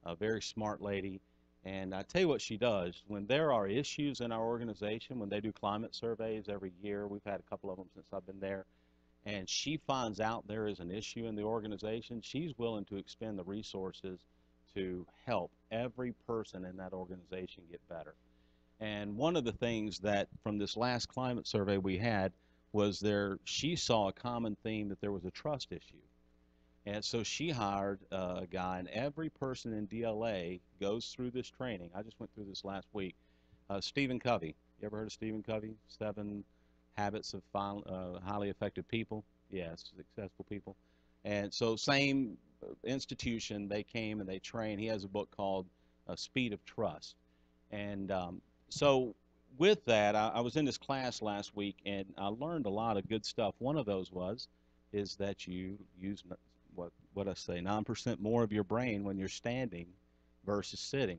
a very smart lady. And I tell you what she does. When there are issues in our organization, when they do climate surveys every year, we've had a couple of them since I've been there, and she finds out there is an issue in the organization, she's willing to expend the resources to help every person in that organization get better. And one of the things that from this last climate survey we had was she saw a common theme that there was a trust issue. And so she hired a guy, and every person in DLA goes through this training. I just went through this last week. Stephen Covey. You ever heard of Stephen Covey? 7 Habits of Highly Effective People. Yes, successful people. And so same institution, they came and they trained. He has a book called Speed of Trust. And so with that, I was in this class last week, and I learned a lot of good stuff. One of those is that you use what I say, 9% more of your brain when you're standing versus sitting.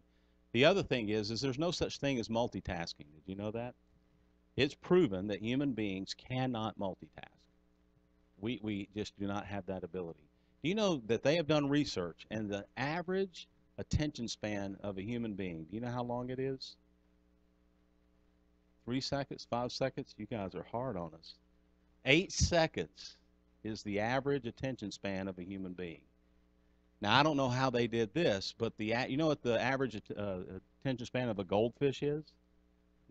The other thing is there's no such thing as multitasking. Did you know that? It's proven that human beings cannot multitask. We just do not have that ability. Do you know that they have done research, and the average attention span of a human being, do you know how long it is? 3 seconds, 5 seconds? You guys are hard on us. 8 seconds is the average attention span of a human being. Now, I don't know how they did this, but you know what the average attention span of a goldfish is?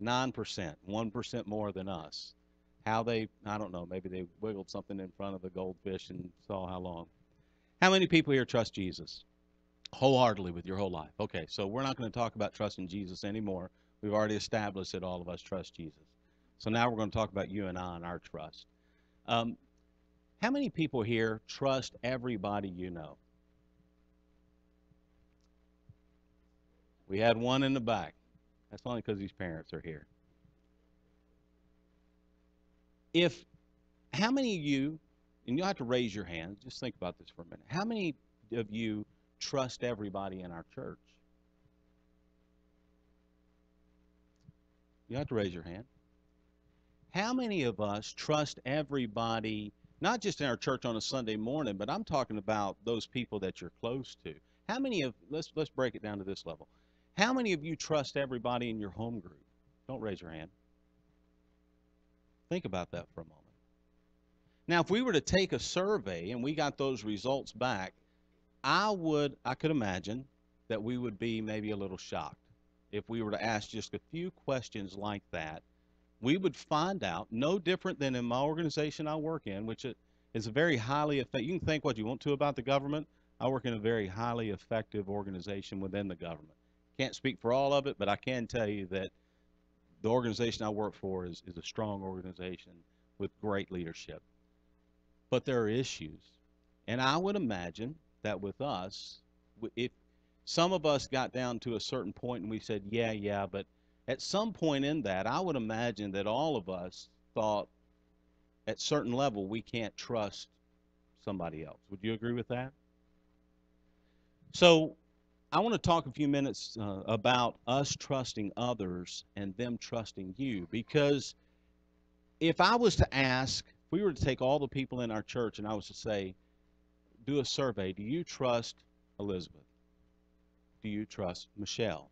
9%, 1% more than us. I don't know, maybe they wiggled something in front of the goldfish and saw how long. How many people here trust Jesus wholeheartedly with your whole life? Okay, so we're not going to talk about trusting Jesus anymore. We've already established that all of us trust Jesus. So now we're going to talk about you and I and our trust. How many people here trust everybody you know? We had one in the back. That's only because these parents are here. How many of you, and you'll have to raise your hand, just think about this for a minute. How many of you trust everybody in our church? You have to raise your hand. How many of us trust everybody, not just in our church on a Sunday morning, but I'm talking about those people that you're close to? How many let's break it down to this level. How many of you trust everybody in your home group? Don't raise your hand. Think about that for a moment. Now, if we were to take a survey and we got those results back, I could imagine that we would be maybe a little shocked. If we were to ask just a few questions like that, we would find out, no different than in my organization I work in, which is a very highly effective. You can think what you want to about the government. I work in a very highly effective organization within the government. Can't speak for all of it, but I can tell you that the organization I work for is a strong organization with great leadership. But there are issues. And I would imagine that with us, if some of us got down to a certain point and we said, yeah, but at some point in that, I would imagine that all of us thought at certain level we can't trust somebody else. Would you agree with that? So I want to talk a few minutes about us trusting others and them trusting you, because if I was to ask, if we were to take all the people in our church and I was to say, do a survey, do you trust Elizabeth? Do you trust Michelle?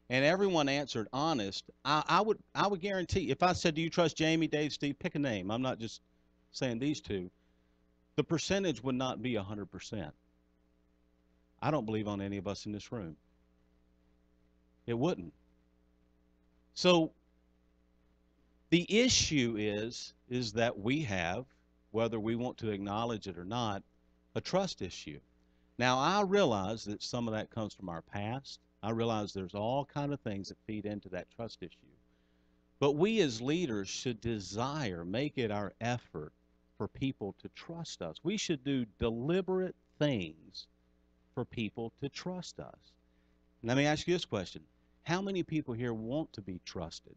And everyone answered honest. I would guarantee, if I said, do you trust Jamie, Dave, Steve, pick a name. I'm not just saying these two. The percentage would not be 100%. I don't believe on any of us in this room. It wouldn't. So the issue is that we have, whether we want to acknowledge it or not, a trust issue. Now, I realize that some of that comes from our past. I realize there's all kind of things that feed into that trust issue. But we as leaders should desire, make it our effort for people to trust us. We should do deliberate things for people to trust us. Let me ask you this question. How many people here want to be trusted?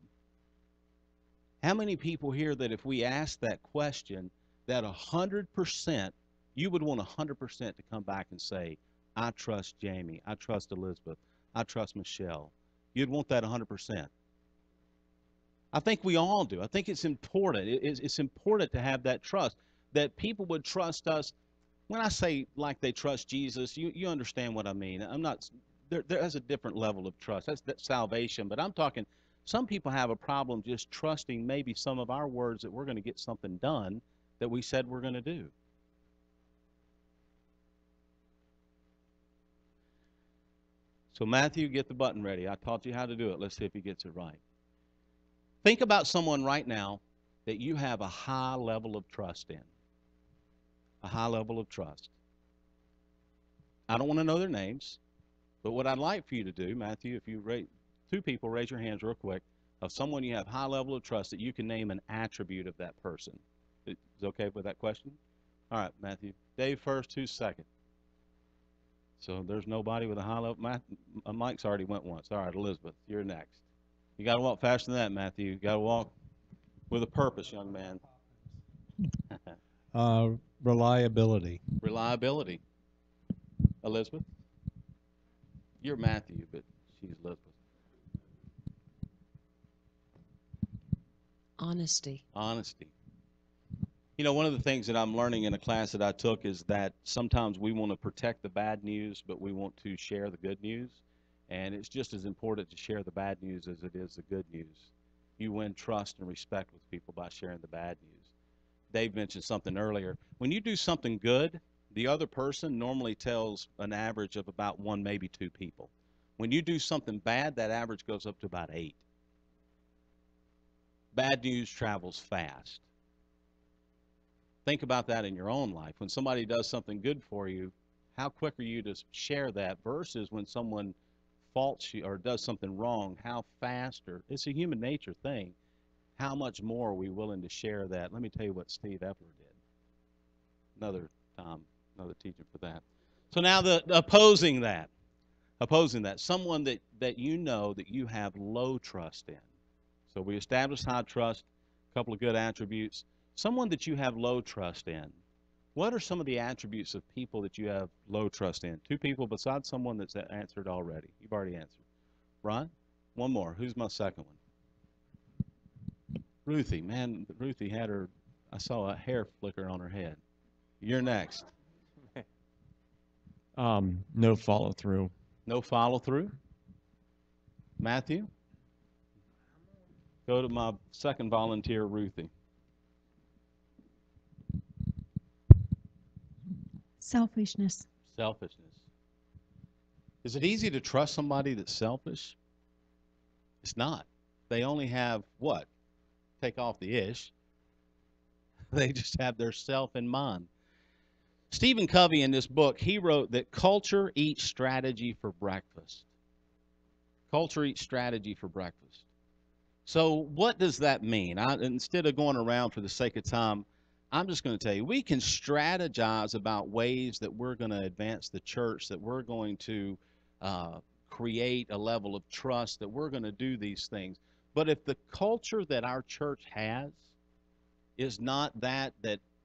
How many people here that if we ask that question, that 100%, you would want 100% to come back and say, I trust Jamie, I trust Elizabeth, I trust Michelle. You'd want that 100%. I think we all do. I think it's important. It's important to have that trust, that people would trust us. When I say like they trust Jesus, you understand what I mean. I'm not, there's a different level of trust. That's salvation. But I'm talking, some people have a problem just trusting maybe some of our words that we're going to get something done that we said we're going to do. So Matthew, get the button ready. I taught you how to do it. Let's see if he gets it right. Think about someone right now that you have a high level of trust in. A high level of trust. I don't want to know their names, but what I'd like for you to do, Matthew, if you raise, 2 people, raise your hands real quick, of someone you have high level of trust that you can name an attribute of that person. Is it okay with that question? All right, Matthew. Dave first, who's second? So there's nobody with a high level. Mike's already went once. All right, Elizabeth, you're next. You got to walk faster than that, Matthew. You got to walk with a purpose, young man. Reliability. Reliability. Elizabeth? You're Matthew, but she's Elizabeth. Honesty. Honesty. You know, one of the things that I'm learning in a class that I took is that sometimes we want to protect the bad news, but we want to share the good news. And it's just as important to share the bad news as it is the good news. You win trust and respect with people by sharing the bad news. Dave mentioned something earlier. When you do something good, the other person normally tells an average of about 1, maybe 2 people. When you do something bad, that average goes up to about 8. Bad news travels fast. Think about that in your own life. When somebody does something good for you, how quick are you to share that versus when someone faults you or does something wrong, how fast, or it's a human nature thing, how much more are we willing to share that? Let me tell you what Steve Epler did. Another teaching for that. So now the opposing that, someone that you know that you have low trust in. So we established high trust, a couple of good attributes. Someone that you have low trust in. What are some of the attributes of people that you have low trust in? 2 people besides someone that's answered already. You've already answered. Ron? One more. Who's my second one? Ruthie. Man, Ruthie had her, I saw a hair flicker on her head. You're next. No follow through. No follow through? Matthew? Go to my second volunteer, Ruthie. Selfishness. Selfishness. Is it easy to trust somebody that's selfish? It's not. They only have what? Take off the ish. They just have their self in mind. Stephen Covey, in this book, he wrote that culture eats strategy for breakfast. Culture eats strategy for breakfast. So what does that mean? Instead of going around for the sake of time, I'm just going to tell you, we can strategize about ways that we're going to advance the church, that we're going to create a level of trust, that we're going to do these things. But if the culture that our church has is not that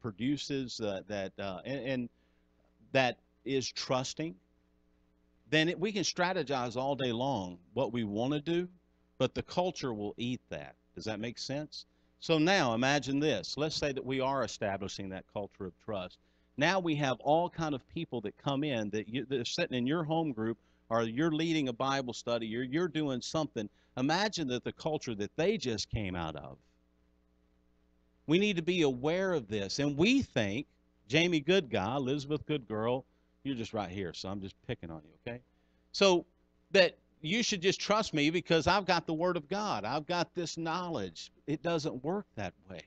produces and that is trusting, then we can strategize all day long what we want to do, but the culture will eat that. Does that make sense? So now imagine this. Let's say that we are establishing that culture of trust. Now we have all kind of people that come in that are sitting in your home group, or you're leading a Bible study, you're doing something. Imagine that the culture that they just came out of. We need to be aware of this. And we think, Jamie, good guy, Elizabeth, good girl, You're just right here, so I'm just picking on you, okay? So that you should just trust me because I've got the Word of God. I've got this knowledge. It doesn't work that way.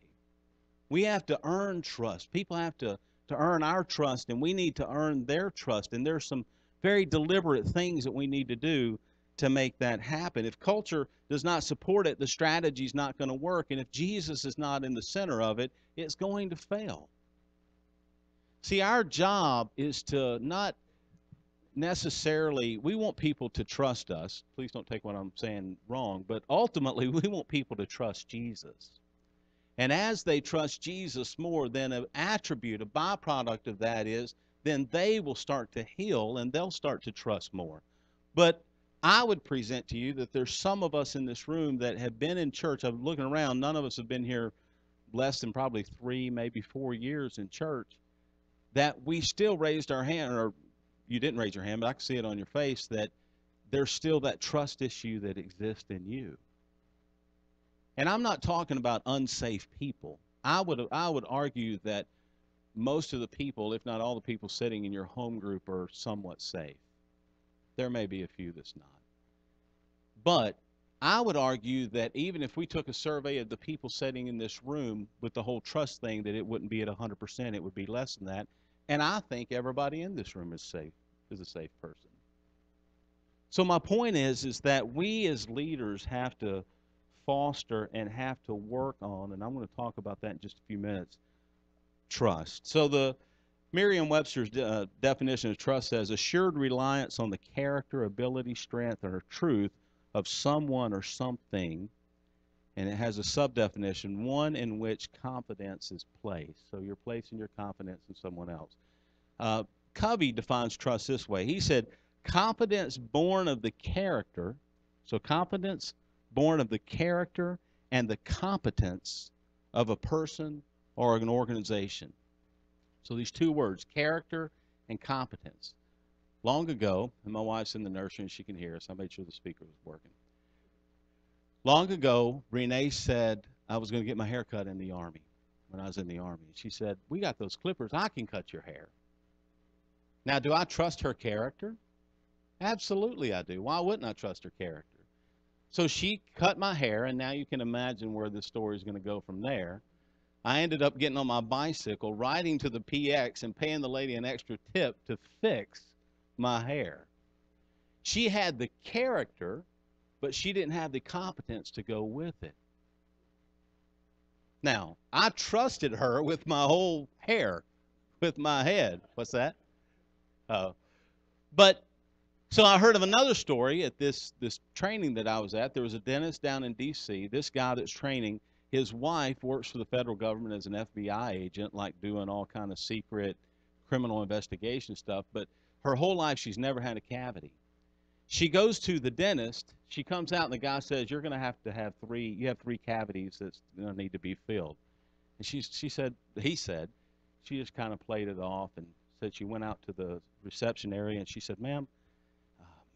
We have to earn trust. People have to earn our trust, and we need to earn their trust. And there's some very deliberate things that we need to do to make that happen. If culture does not support it, the strategy's not going to work. And if Jesus is not in the center of it, it's going to fail. See, our job is to not necessarily, we want people to trust us. Please don't take what I'm saying wrong, but ultimately we want people to trust Jesus. And as they trust Jesus more, then an attribute, a byproduct of that is, then they will start to heal and they'll start to trust more. But I would present to you that there's some of us in this room that have been in church. I'm looking around, none of us have been here less than probably 3, maybe 4 years in church, that we still raised our hand, or you didn't raise your hand, but I can see it on your face, that there's still that trust issue that exists in you. And I'm not talking about unsafe people. I would argue that most of the people, if not all the people sitting in your home group, are somewhat safe. There may be a few that's not. But I would argue that even if we took a survey of the people sitting in this room with the whole trust thing, that it wouldn't be at 100%, it would be less than that. And I think everybody in this room is safe, is a safe person. So my point is that we as leaders have to foster and have to work on, and I'm going to talk about that in just a few minutes, trust. So the Merriam-Webster's definition of trust says assured reliance on the character, ability, strength, or truth of someone or something, and it has a sub-definition, one in which confidence is placed. So you're placing your confidence in someone else. Covey defines trust this way. He said, confidence born of the character, so confidence born of the character and the competence of a person or an organization. So these two words, character and competence. Long ago, and my wife's in the nursery and she can hear us, I made sure the speaker was working. Long ago, Renee said, I was going to get my hair cut in the Army, when I was in the Army. She said, we got those clippers, I can cut your hair. Now, do I trust her character? Absolutely I do. Why wouldn't I trust her character? So she cut my hair, and now you can imagine where the story is going to go from there. I ended up getting on my bicycle, riding to the PX, and paying the lady an extra tip to fix my hair. She had the character, but she didn't have the competence to go with it. Now, I trusted her with my whole hair, with my head. What's that? But so I heard of another story at this training that I was at. There was a dentist down in D.C. This guy that's training, his wife works for the federal government as an FBI agent, like doing all kind of secret criminal investigation stuff. But her whole life, she's never had a cavity. She goes to the dentist. She comes out, and the guy says, "You're going to have 3. You have 3 cavities that's going to need to be filled." And he said, she just kind of played it off and said she went out to the reception area and she said, "Ma'am,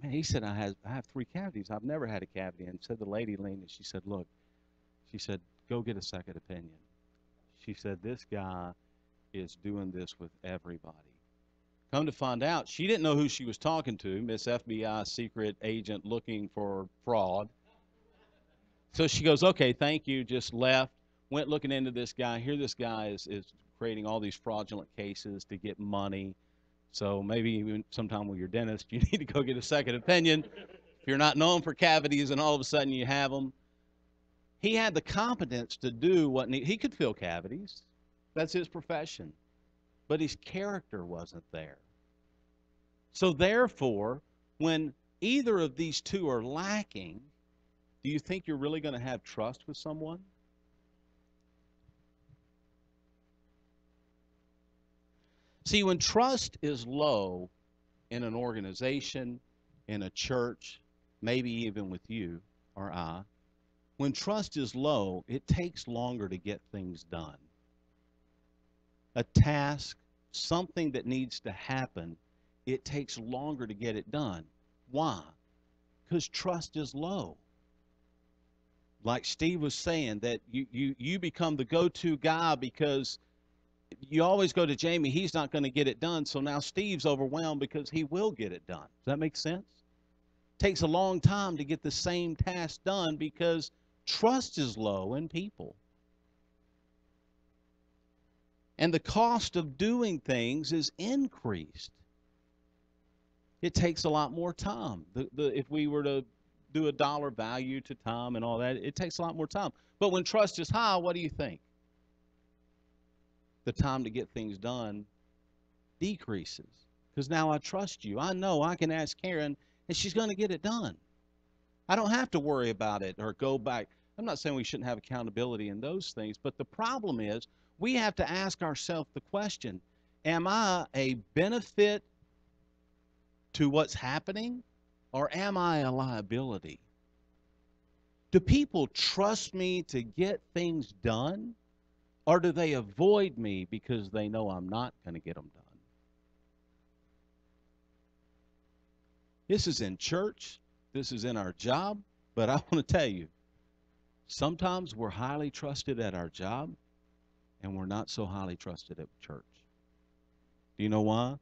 man," he said, I have 3 cavities. I've never had a cavity." And said the lady leaned and she said, "Look," she said, "go get a second opinion." She said, "This guy is doing this with everybody." Come to find out, she didn't know who she was talking to, Miss FBI secret agent looking for fraud. So she goes, "Okay, thank you," just left, went looking into this guy. Here this guy is creating all these fraudulent cases to get money. So maybe even sometime with your dentist, you need to go get a second opinion. If you're not known for cavities and all of a sudden you have them. He had the competence to do what he could fill cavities. That's his profession. But his character wasn't there. So therefore, when either of these two are lacking, do you think you're really going to have trust with someone? See, when trust is low in an organization, in a church, maybe even with you or I, when trust is low, it takes longer to get things done. A task, something that needs to happen, it takes longer to get it done. Why? Because trust is low. Like Steve was saying, that you become the go-to guy because you always go to Jamie, he's not going to get it done, so now Steve's overwhelmed because he will get it done. Does that make sense? Takes a long time to get the same task done because trust is low in people. And the cost of doing things is increased. It takes a lot more time. If we were to do a dollar value to time and all that, it takes a lot more time. But when trust is high, what do you think? The time to get things done decreases. Because now I trust you. I know I can ask Karen and she's going to get it done. I don't have to worry about it or go back. I'm not saying we shouldn't have accountability in those things, but the problem is we have to ask ourselves the question, am I a benefit to what's happening, or am I a liability? Do people trust me to get things done, or do they avoid me because they know I'm not going to get them done? This is in church. This is in our job. But I want to tell you, sometimes we're highly trusted at our job, and we're not so highly trusted at church. Do you know why?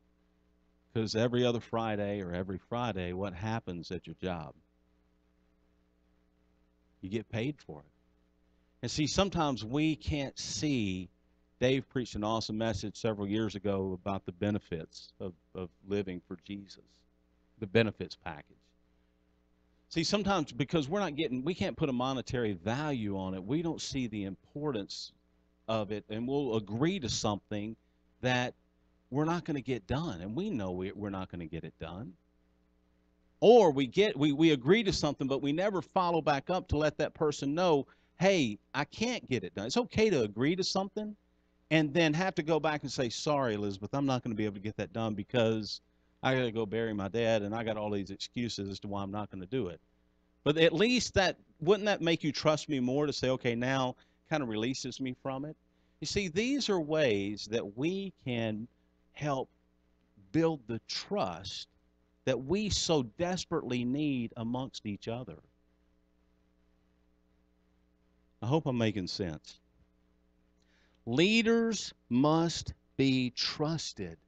Because every other Friday or every Friday, what happens at your job? You get paid for it. And see, sometimes we can't see. Dave preached an awesome message several years ago about the benefits of living for Jesus, the benefits package. See, sometimes because we can't put a monetary value on it, we don't see the importance of it, and we'll agree to something that we're not going to get done, and we know we're not going to get it done. Or we agree to something, but we never follow back up to let that person know, hey, I can't get it done. It's okay to agree to something and then have to go back and say, sorry, Elizabeth, I'm not going to be able to get that done because I got to go bury my dad, and I got all these excuses as to why I'm not going to do it. But at least wouldn't that make you trust me more to say, okay, now kind of releases me from it? You see, these are ways that we can help build the trust that we so desperately need amongst each other. I hope I'm making sense. Leaders must be trusted,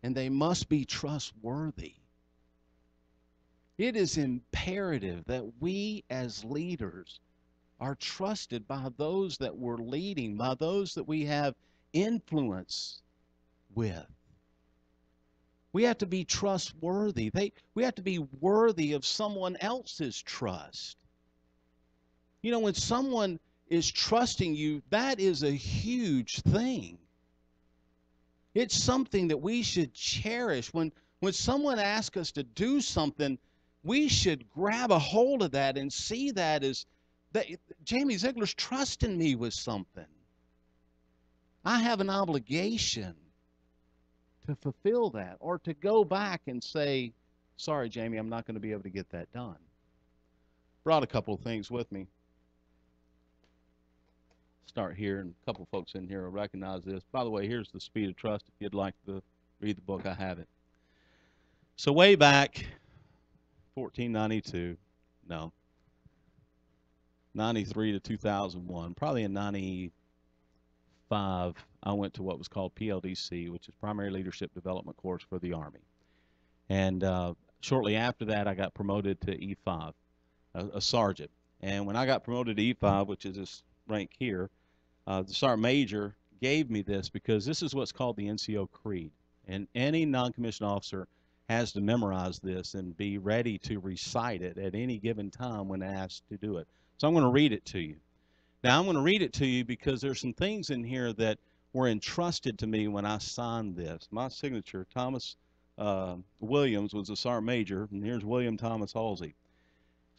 and they must be trustworthy. It is imperative that we as leaders are trusted by those that we're leading, by those that we have influence with. We have to be trustworthy. We have to be worthy of someone else's trust. You know, when someone is trusting you, that is a huge thing. It's something that we should cherish. When someone asks us to do something, we should grab a hold of that and see that as that Jamie Ziegler's trusting me with something. I have an obligation to fulfill that, or to go back and say, sorry, Jamie, I'm not going to be able to get that done. Brought a couple of things with me. Start here, and a couple of folks in here will recognize this. By the way, here's The Speed of Trust. If you'd like to read the book, I have it. So way back, 1492, no, 93 to 2001, probably in 95, I went to what was called PLDC, which is Primary Leadership Development Course for the Army. And shortly after that, I got promoted to E5, a sergeant. And when I got promoted to E5, which is this rank here, the sergeant major gave me this because this is what's called the NCO Creed. And any non-commissioned officer has to memorize this and be ready to recite it at any given time when asked to do it. So I'm going to read it to you. Now, I'm going to read it to you because there's some things in here that were entrusted to me when I signed this. My signature, Thomas Williams, was the sergeant major, and here's William Thomas Halsey.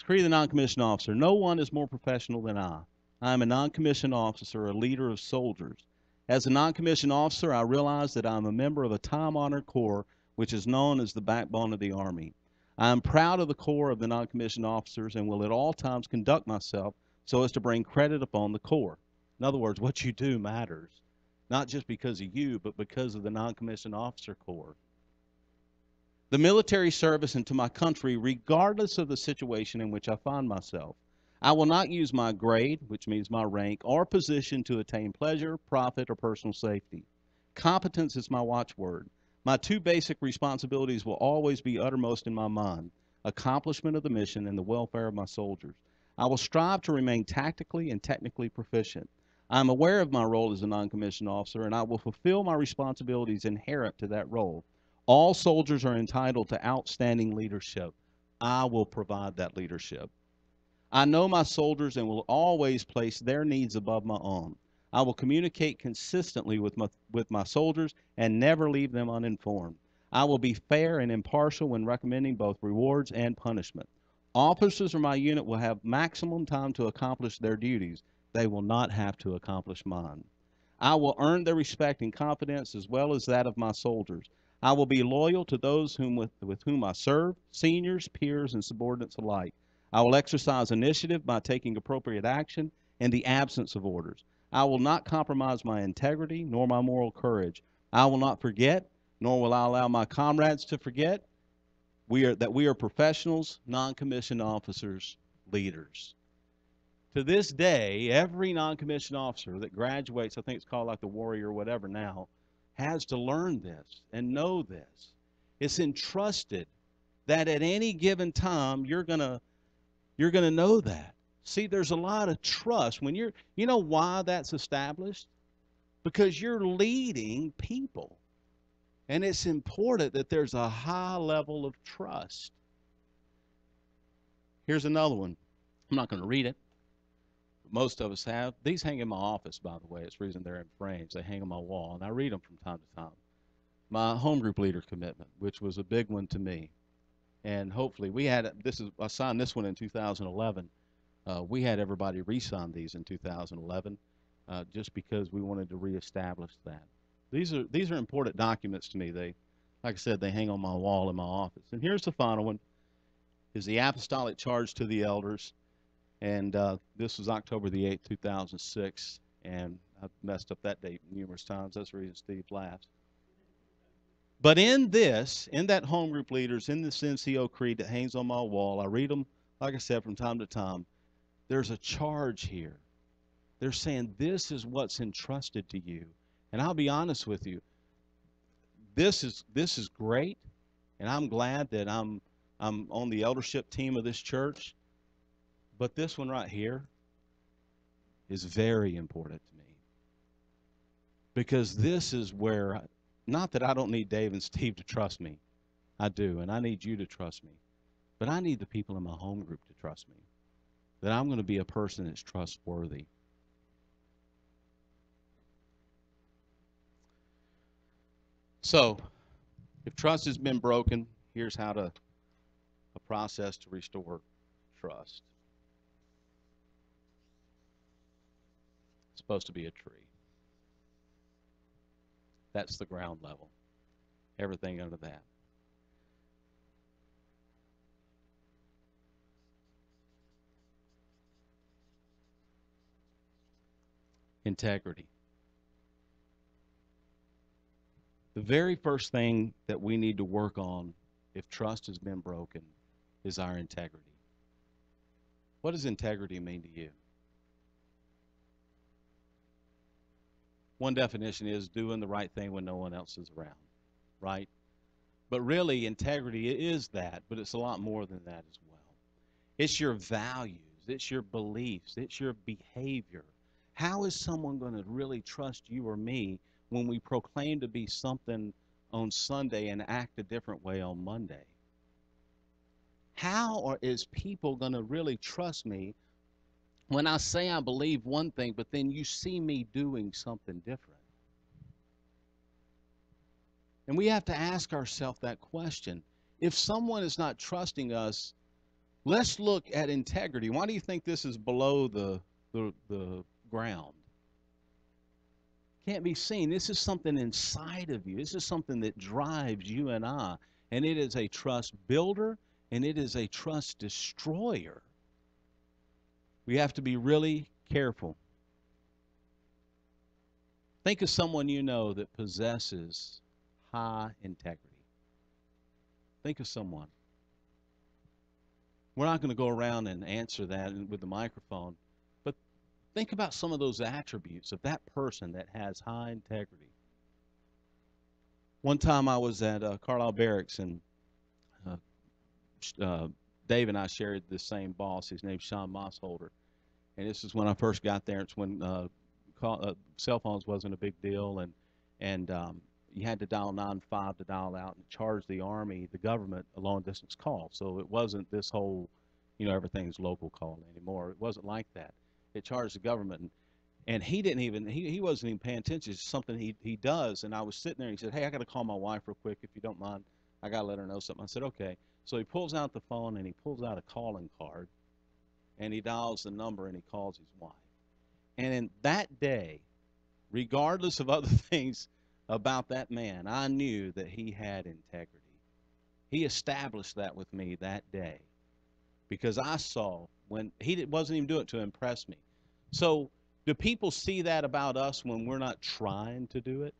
Creed of the non-commissioned officer. No one is more professional than I. I am a non-commissioned officer, a leader of soldiers. As a non-commissioned officer, I realize that I am a member of a time-honored corps, which is known as the backbone of the Army. I am proud of the Corps of the non-commissioned officers and will at all times conduct myself so as to bring credit upon the Corps. In other words, what you do matters, not just because of you, but because of the non-commissioned officer corps. The military service and to my country, regardless of the situation in which I find myself. I will not use my grade, which means my rank, or position to attain pleasure, profit, or personal safety. Competence is my watchword. My two basic responsibilities will always be uttermost in my mind: accomplishment of the mission and the welfare of my soldiers. I will strive to remain tactically and technically proficient. I am aware of my role as a non-commissioned officer, and I will fulfill my responsibilities inherent to that role. All soldiers are entitled to outstanding leadership. I will provide that leadership. I know my soldiers and will always place their needs above my own. I will communicate consistently with my soldiers and never leave them uninformed. I will be fair and impartial when recommending both rewards and punishment. Officers of my unit will have maximum time to accomplish their duties. They will not have to accomplish mine. I will earn their respect and confidence as well as that of my soldiers. I will be loyal to those with whom I serve, seniors, peers, and subordinates alike. I will exercise initiative by taking appropriate action in the absence of orders. I will not compromise my integrity nor my moral courage. I will not forget, nor will I allow my comrades to forget, we are professionals, non-commissioned officers, leaders. To this day, every non-commissioned officer that graduates, I think it's called like the warrior or whatever now, has to learn this and know this. It's entrusted that at any given time you're gonna know that. See, there's a lot of trust when you know why that's established? Because you're leading people. And it's important that there's a high level of trust. Here's another one. I'm not going to read it. Most of us have. These hang in my office, by the way. It's the reason they're in frames. They hang on my wall, and I read them from time to time. My home group leader commitment, which was a big one to me. And hopefully I signed this one in 2011. We had everybody re-sign these in 2011 just because we wanted to reestablish that. These are important documents to me. They, like I said, they hang on my wall in my office. And here's the final one, is the apostolic charge to the elders. And this was October the 8th, 2006. And I've messed up that date numerous times. That's the reason Steve laughs. But in that home group leaders, in this NCO creed that hangs on my wall, I read them, like I said, from time to time. There's a charge here. They're saying this is what's entrusted to you. And I'll be honest with you, this is great, and I'm glad that I'm on the eldership team of this church. But this one right here is very important to me, because this is where, not that I don't need Dave and Steve to trust me, I do, and I need you to trust me, but I need the people in my home group to trust me, that I'm going to be a person that's trustworthy. So, if trust has been broken, here's a process to restore trust. It's supposed to be a tree. That's the ground level. Everything under that. Integrity. The very first thing that we need to work on if trust has been broken is our integrity. What does integrity mean to you? One definition is doing the right thing when no one else is around, right? But really, integrity is that, but it's a lot more than that as well. It's your values, it's your beliefs, it's your behavior. How is someone going to really trust you or me when we proclaim to be something on Sunday and act a different way on Monday? How is people going to really trust me when I say I believe one thing, but then you see me doing something different? And we have to ask ourselves that question. If someone is not trusting us, let's look at integrity. Why do you think this is below the ground? Can't be seen. This is something inside of you. This is something that drives you and I. And it is a trust builder, and it is a trust destroyer. We have to be really careful. Think of someone you know that possesses high integrity. Think of someone. We're not going to go around and answer that with the microphone, but think about some of those attributes of that person that has high integrity. One time I was at Carlisle Barracks, and uh, Dave and I shared the same boss. His name's Sean Mossholder. And this is when I first got there. It's when cell phones wasn't a big deal, and you had to dial 9-5 to dial out and charge the Army, the government, a long distance call. So it wasn't this whole, everything's local call anymore. It wasn't like that. It charged the government, and he didn't even he wasn't even paying attention. It's something he does. And I was sitting there, and he said, "Hey, I got to call my wife real quick if you don't mind. I got to let her know something." I said, "Okay." So he pulls out the phone and he pulls out a calling card, and he dials the number and he calls his wife. And in that day, regardless of other things about that man, I knew that he had integrity. He established that with me that day, because I saw when he wasn't even doing it to impress me. So do people see that about us when we're not trying to do it?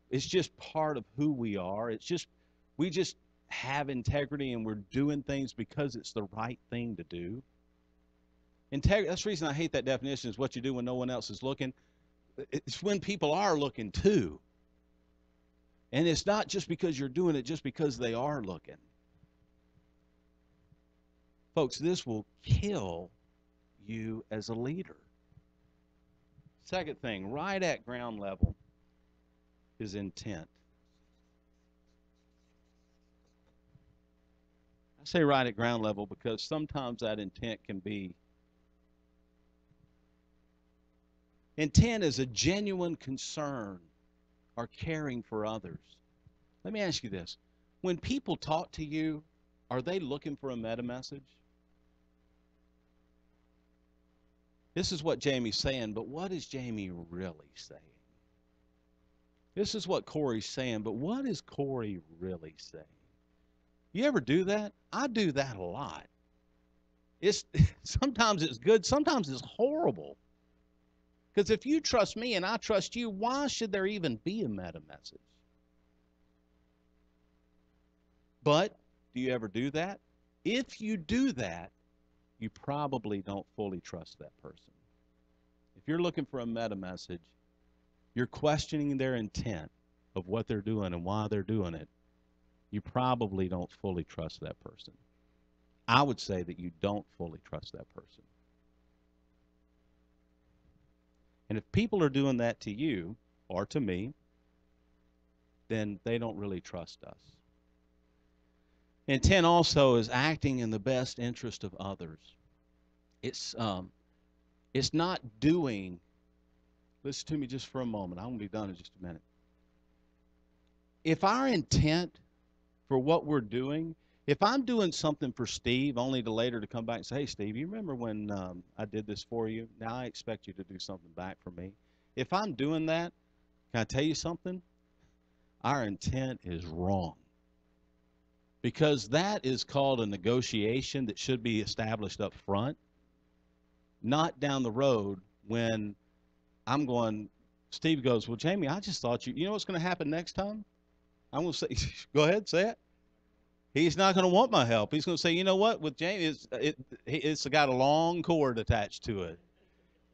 It's just part of who we are. We just have integrity, and we're doing things because it's the right thing to do. Integrity, that's the reason I hate that definition, is what you do when no one else is looking. It's when people are looking too. And it's not just because you're doing it just because they are looking. Folks, this will kill you as a leader. Second thing, right at ground level, is intent. I say right at ground level because sometimes that intent is a genuine concern or caring for others. Let me ask you this. When people talk to you, are they looking for a meta message? This is what Jamie's saying, but what is Jamie really saying? This is what Corey's saying, but what is Corey really saying? You ever do that? I do that a lot. Sometimes it's good, sometimes it's horrible. Because if you trust me and I trust you, why should there even be a meta message? But do you ever do that? If you do that, you probably don't fully trust that person. If you're looking for a meta message, you're questioning their intent of what they're doing and why they're doing it, you probably don't fully trust that person. I would say that you don't fully trust that person. And if people are doing that to you or to me, then they don't really trust us. Intent also is acting in the best interest of others. It's not doing, listen to me just for a moment. I'm going to be done in just a minute. If our intent for what we're doing, if I'm doing something for Steve only to later to come back and say, "Hey, Steve, you remember when I did this for you? Now I expect you to do something back for me." If I'm doing that, can I tell you something? Our intent is wrong. Because that is called a negotiation that should be established up front, not down the road when I'm going, Steve goes, "Well, Jamie, I just thought you know what's going to happen next time?" I'm going to say, "Go ahead, say it." He's not going to want my help. He's going to say, "You know what, with Jamie, it's got a long cord attached to it.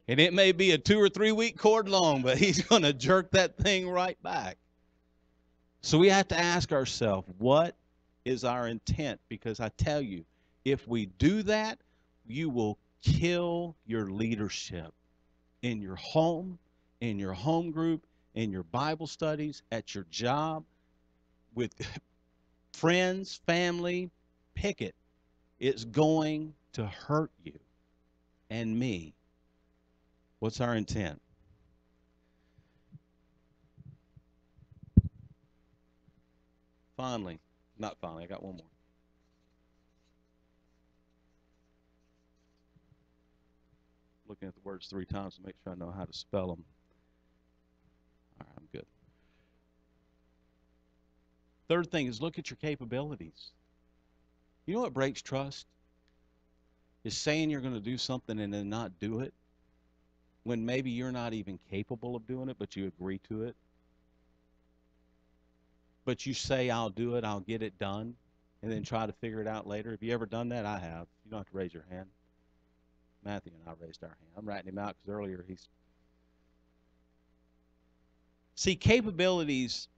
And it may be a 2 or 3 week cord long, but he's going to jerk that thing right back." So we have to ask ourselves, what is our intent? Because I tell you, if we do that, you will kill your leadership in your home, in your home group, in your Bible studies, at your job, with friends, family. Pick it. It's going to hurt you and me. What's our intent? Finally, not finally, I got one more. Looking at the words 3 times to make sure I know how to spell them. All right, I'm good. Third thing is look at your capabilities. You know what breaks trust? Is saying you're going to do something and then not do it when maybe you're not even capable of doing it, but you agree to it. But you say, "I'll do it, I'll get it done," and then try to figure it out later. Have you ever done that? I have. You don't have to raise your hand. Matthew and I raised our hand. I'm writing him out because earlier See, capabilities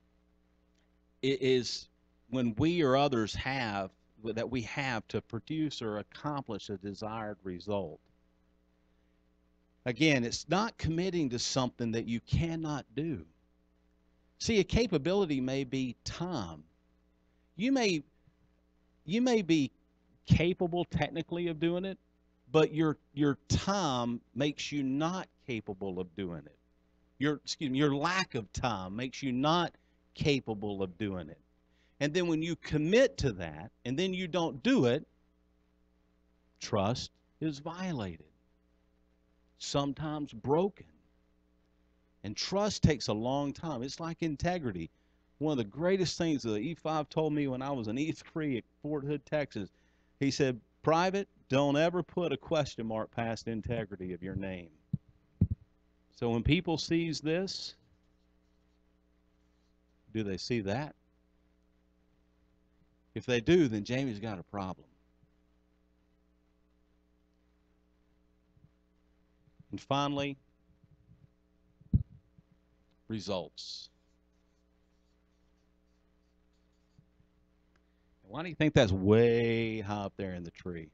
is when we or others have that we have to produce or accomplish a desired result. Again, it's not committing to something that you cannot do. See, a capability may be time. You may be capable technically of doing it, but your time makes you not capable of doing it. Your lack of time makes you not capable of doing it. And then when you commit to that and then you don't do it, trust is violated, sometimes broken. And trust takes a long time. It's like integrity. One of the greatest things that E5 told me when I was an E3 at Fort Hood, Texas, he said, "Private, don't ever put a question mark past integrity of your name." So when people sees this, do they see that? If they do, then Jamie's got a problem. And finally, results. Why do you think that's way high up there in the tree?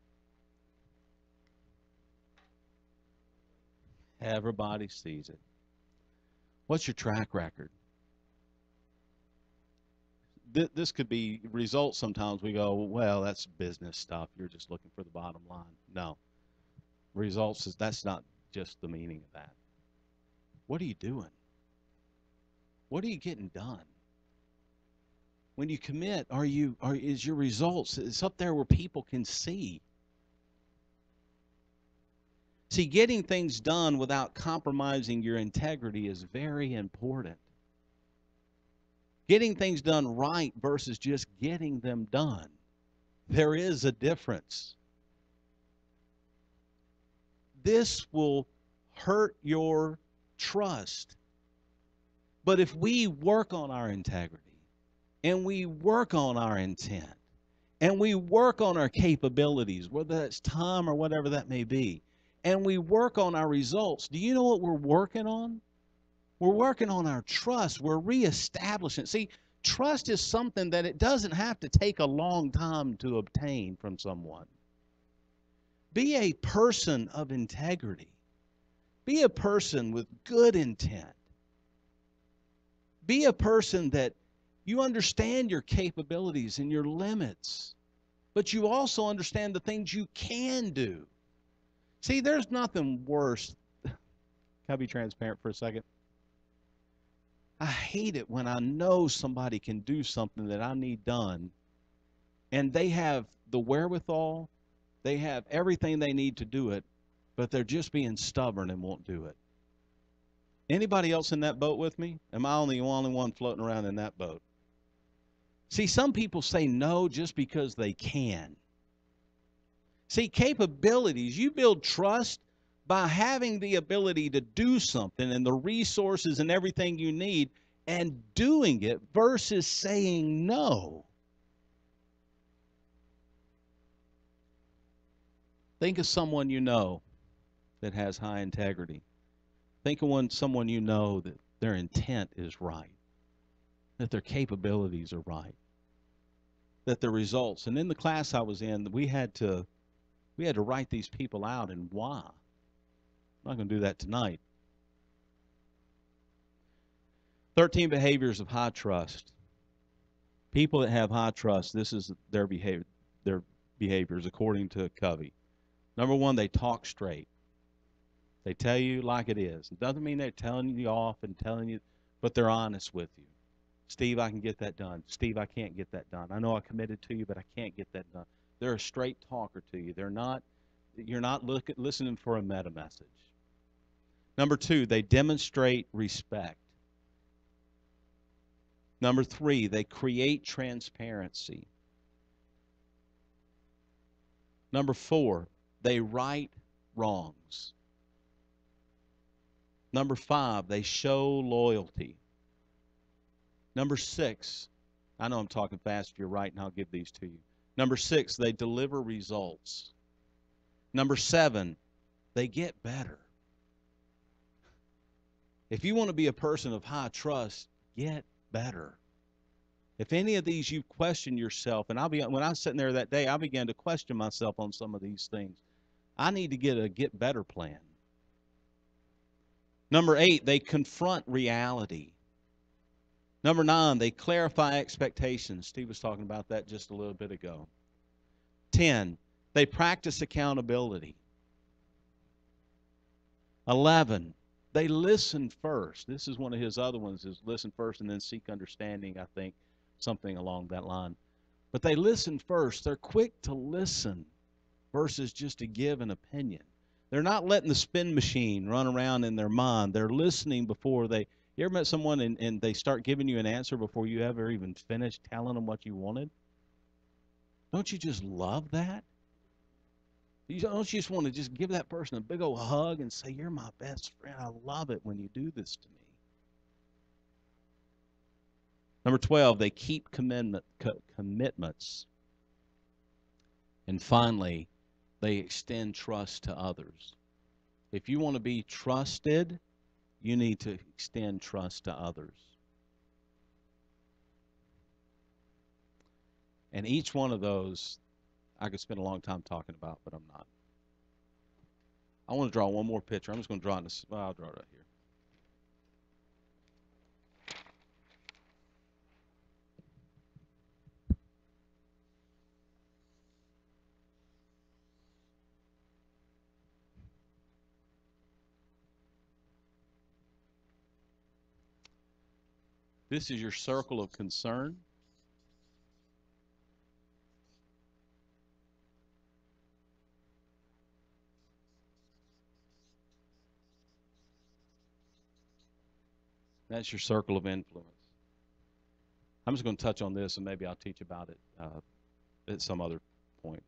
Everybody sees it. What's your track record? This could be results. Sometimes we go, well, that's business stuff. You're just looking for the bottom line. No. Results that's not just the meaning of that. What are you doing? What are you getting done? When you commit, is your results, it's up there where people can see. See, getting things done without compromising your integrity is very important. Getting things done right versus just getting them done. There is a difference. This will hurt your trust. But if we work on our integrity, and we work on our intent, and we work on our capabilities, whether that's time or whatever that may be, and we work on our results, do you know what we're working on? We're working on our trust. We're reestablishing. See, trust is something that it doesn't have to take a long time to obtain from someone. Be a person of integrity. Be a person with good intent. Be a person that you understand your capabilities and your limits, but you also understand the things you can do. See, there's nothing worse. Can I be transparent for a second? I hate it when I know somebody can do something that I need done, and they have the wherewithal, they have everything they need to do it, but they're just being stubborn and won't do it. Anybody else in that boat with me? Am I the only one floating around in that boat? See, some people say no just because they can. See, capabilities, you build trust by having the ability to do something and the resources and everything you need and doing it versus saying no. Think of someone you know that has high integrity. Think of someone you know that their intent is right, that their capabilities are right, that the results. And in the class I was in, we had to write these people out and why. I'm not going to do that tonight. 13 behaviors of high trust. People that have high trust, this is their behaviors according to Covey. Number one, they talk straight. They tell you like it is. It doesn't mean they're telling you off and telling you, but they're honest with you. Steve, I can get that done. Steve, I can't get that done. I know I committed to you, but I can't get that done. They're a straight talker to you. You're not listening for a meta message. Number two, they demonstrate respect. Number three, they create transparency. Number four, they right wrongs. Number five, they show loyalty. Number six, I know I'm talking fast. If you're right, and I'll give these to you. Number six, they deliver results. Number seven, they get better. If you want to be a person of high trust, get better. If any of these you question yourself, and when I was sitting there that day, I began to question myself on some of these things. I need to get a get better plan. Number 8, they confront reality. Number 9, they clarify expectations. Steve was talking about that just a little bit ago. 10, they practice accountability. 11, they listen first. This is one of his other ones, is listen first and then seek understanding, I think, something along that line. But they listen first. They're quick to listen versus just to give an opinion. They're not letting the spin machine run around in their mind. They're listening before they. You ever met someone and they start giving you an answer before you ever even finish telling them what you wanted? Don't you just love that? Don't you just want to just give that person a big old hug and say, "You're my best friend. I love it when you do this to me." Number 12, they keep commitments. And finally, they extend trust to others. If you want to be trusted, you need to extend trust to others. And each one of those, I could spend a long time talking about, but I'm not. I want to draw one more picture. I'm just going to draw it. I'll draw it right here. This is your circle of concern. That's your circle of influence. I'm just going to touch on this, and maybe I'll teach about it at some other point.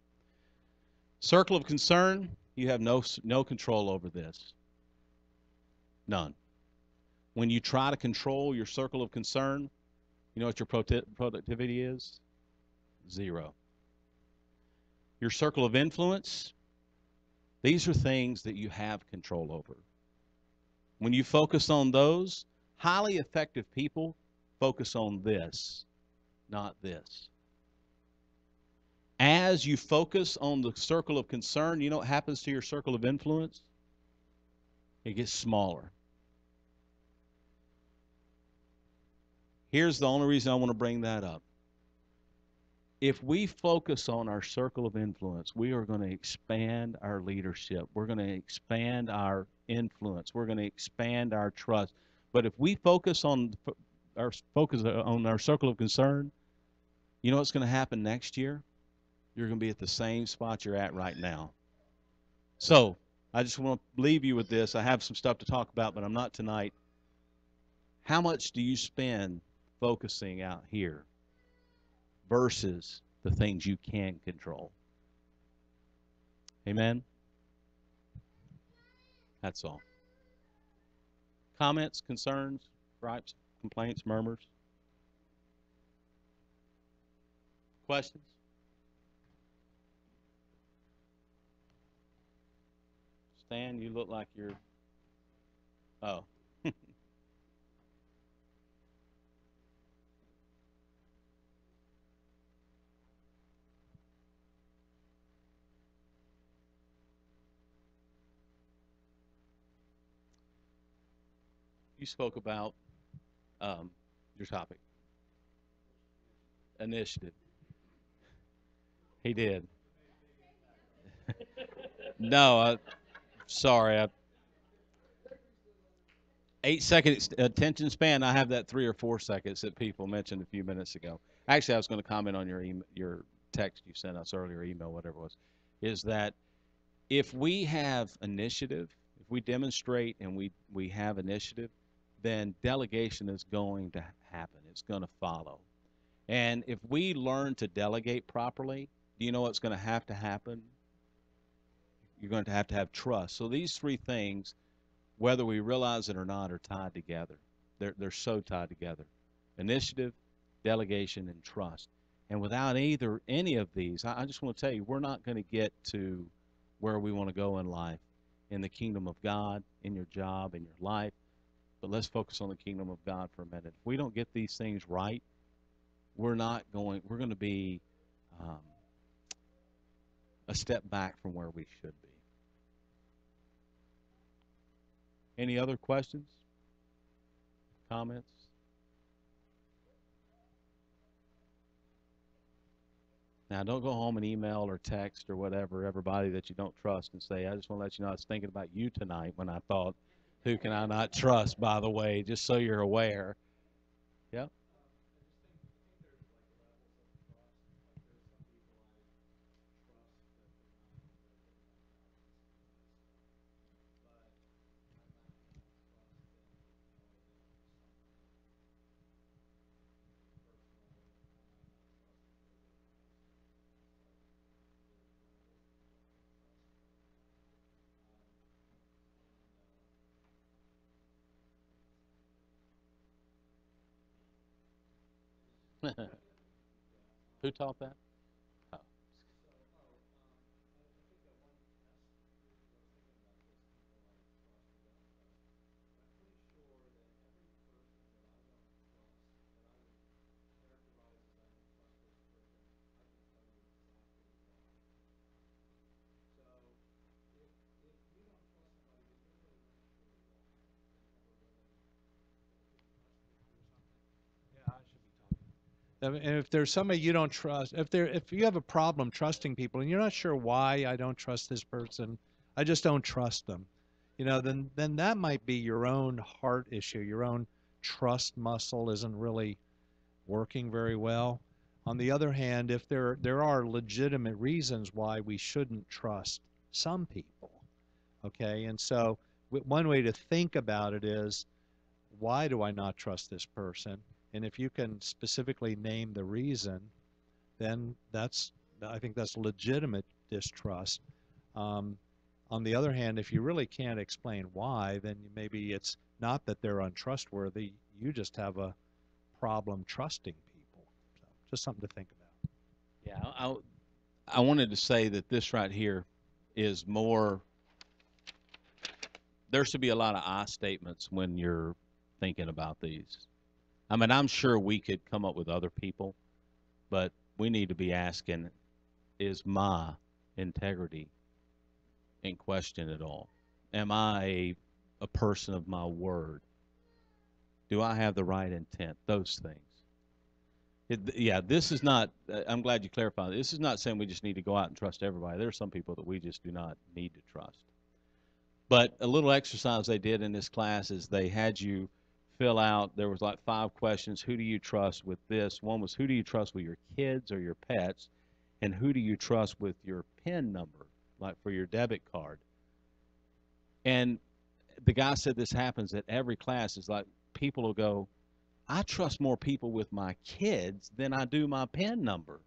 Circle of concern, you have no control over this. None. When you try to control your circle of concern, you know what your productivity is? 0. Your circle of influence, these are things that you have control over. When you focus on those, highly effective people focus on this, not this. As you focus on the circle of concern, you know what happens to your circle of influence? It gets smaller. Here's the only reason I want to bring that up. If we focus on our circle of influence, we are going to expand our leadership. We're going to expand our influence. We're going to expand our trust. But if we focus on our circle of concern, you know what's going to happen next year? You're going to be at the same spot you're at right now. So I just want to leave you with this. I have some stuff to talk about, but I'm not tonight. How much do you spend focusing out here versus the things you can control? Amen? That's all. Comments, concerns, gripes, complaints, murmurs? Questions? Stan, you look like you're... Oh. You spoke about your topic. Initiative. He did. No, sorry. 8-second attention span. I have that 3 or 4 seconds that people mentioned a few minutes ago. Actually, I was going to comment on your text you sent us earlier, email, whatever it was. Is that if we have initiative, if we demonstrate and we have initiative, then delegation is going to happen. It's going to follow. And if we learn to delegate properly, do you know what's going to happen? You're going to have trust. So these 3 things, whether we realize it or not, are tied together. They're so tied together. Initiative, delegation, and trust. And without any of these, I just want to tell you, we're not going to get to where we want to go in life, in the kingdom of God, in your job, in your life. But let's focus on the kingdom of God for a minute. If we don't get these things right, we're going to be a step back from where we should be. Any other questions? Comments? Now, don't go home and email or text or whatever everybody that you don't trust and say, I just want to let you know I was thinking about you tonight when I thought, who can I not trust, by the way, just so you're aware. Yep. Who taught that? Oh. And if there's somebody you don't trust, if you have a problem trusting people and you're not sure why I don't trust this person, I just don't trust them, then that might be your own heart issue. Your own trust muscle isn't really working very well. On the other hand, if there are legitimate reasons why we shouldn't trust some people, okay? And so one way to think about it is, why do I not trust this person? And if you can specifically name the reason, then I think that's legitimate distrust. On the other hand, if you really can't explain why, then maybe it's not that they're untrustworthy. You just have a problem trusting people. So just something to think about. Yeah, I wanted to say that this right here is more, there should be a lot of I statements when you're thinking about these. I mean, I'm sure we could come up with other people, but we need to be asking, is my integrity in question at all? Am I a person of my word? Do I have the right intent? Those things. Yeah, this is not, I'm glad you clarified. This is not saying we just need to go out and trust everybody. There are some people that we just do not need to trust. But a little exercise they did in this class is they had you fill out, there was like 5 questions. Who do you trust with this? One was, who do you trust with your kids or your pets? And who do you trust with your PIN number, like for your debit card? And the guy said this happens at every class. Is like people will go, I trust more people with my kids than I do my PIN number.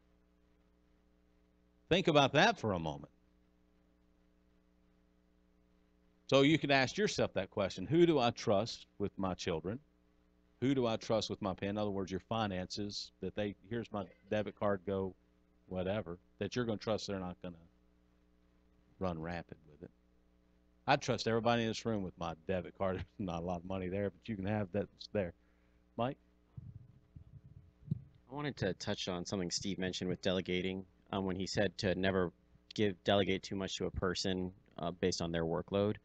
Think about that for a moment. So you could ask yourself that question. Who do I trust with my children? Who do I trust with my PIN? In other words, your finances, that here's my debit card, go whatever, that you're going to trust they're not going to run rapid with it. I trust everybody in this room with my debit card. There's not a lot of money there, but you can have that's there. Mike? I wanted to touch on something Steve mentioned with delegating, when he said to never delegate too much to a person based on their workload.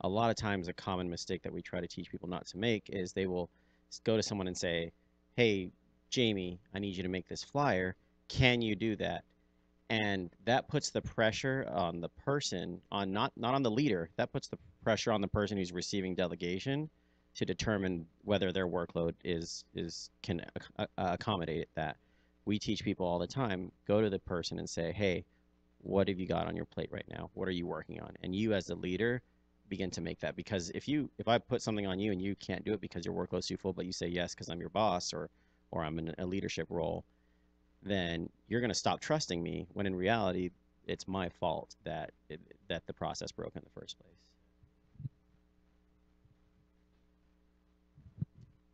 A lot of times a common mistake that we try to teach people not to make is they will go to someone and say, hey, Jamie, I need you to make this flyer. Can you do that? And that puts the pressure on the person, on not on the leader. That puts the pressure on the person who's receiving delegation to determine whether their workload can accommodate that. We teach people all the time, go to the person and say, hey, what have you got on your plate right now? What are you working on? And you as the leader begin to make that, because if I put something on you and you can't do it because your workload's too full, but you say yes because I'm your boss or I'm in a leadership role, then you're going to stop trusting me, when in reality it's my fault that the process broke in the first place.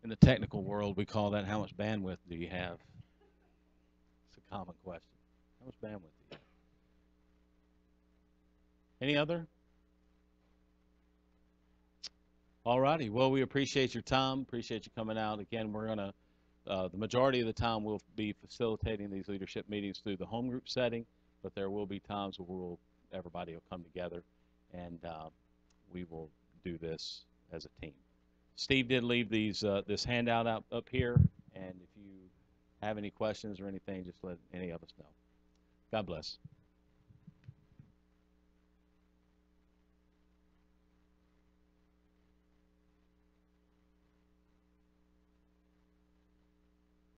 In the technical world, we call that, how much bandwidth do you have? It's a common question. How much bandwidth do you have? Any other? All righty. Well, we appreciate your time. Appreciate you coming out. Again, we're going to, the majority of the time we'll be facilitating these leadership meetings through the home group setting, but there will be times where everybody will come together and we will do this as a team. Steve did leave this handout up here, and if you have any questions or anything, just let any of us know. God bless.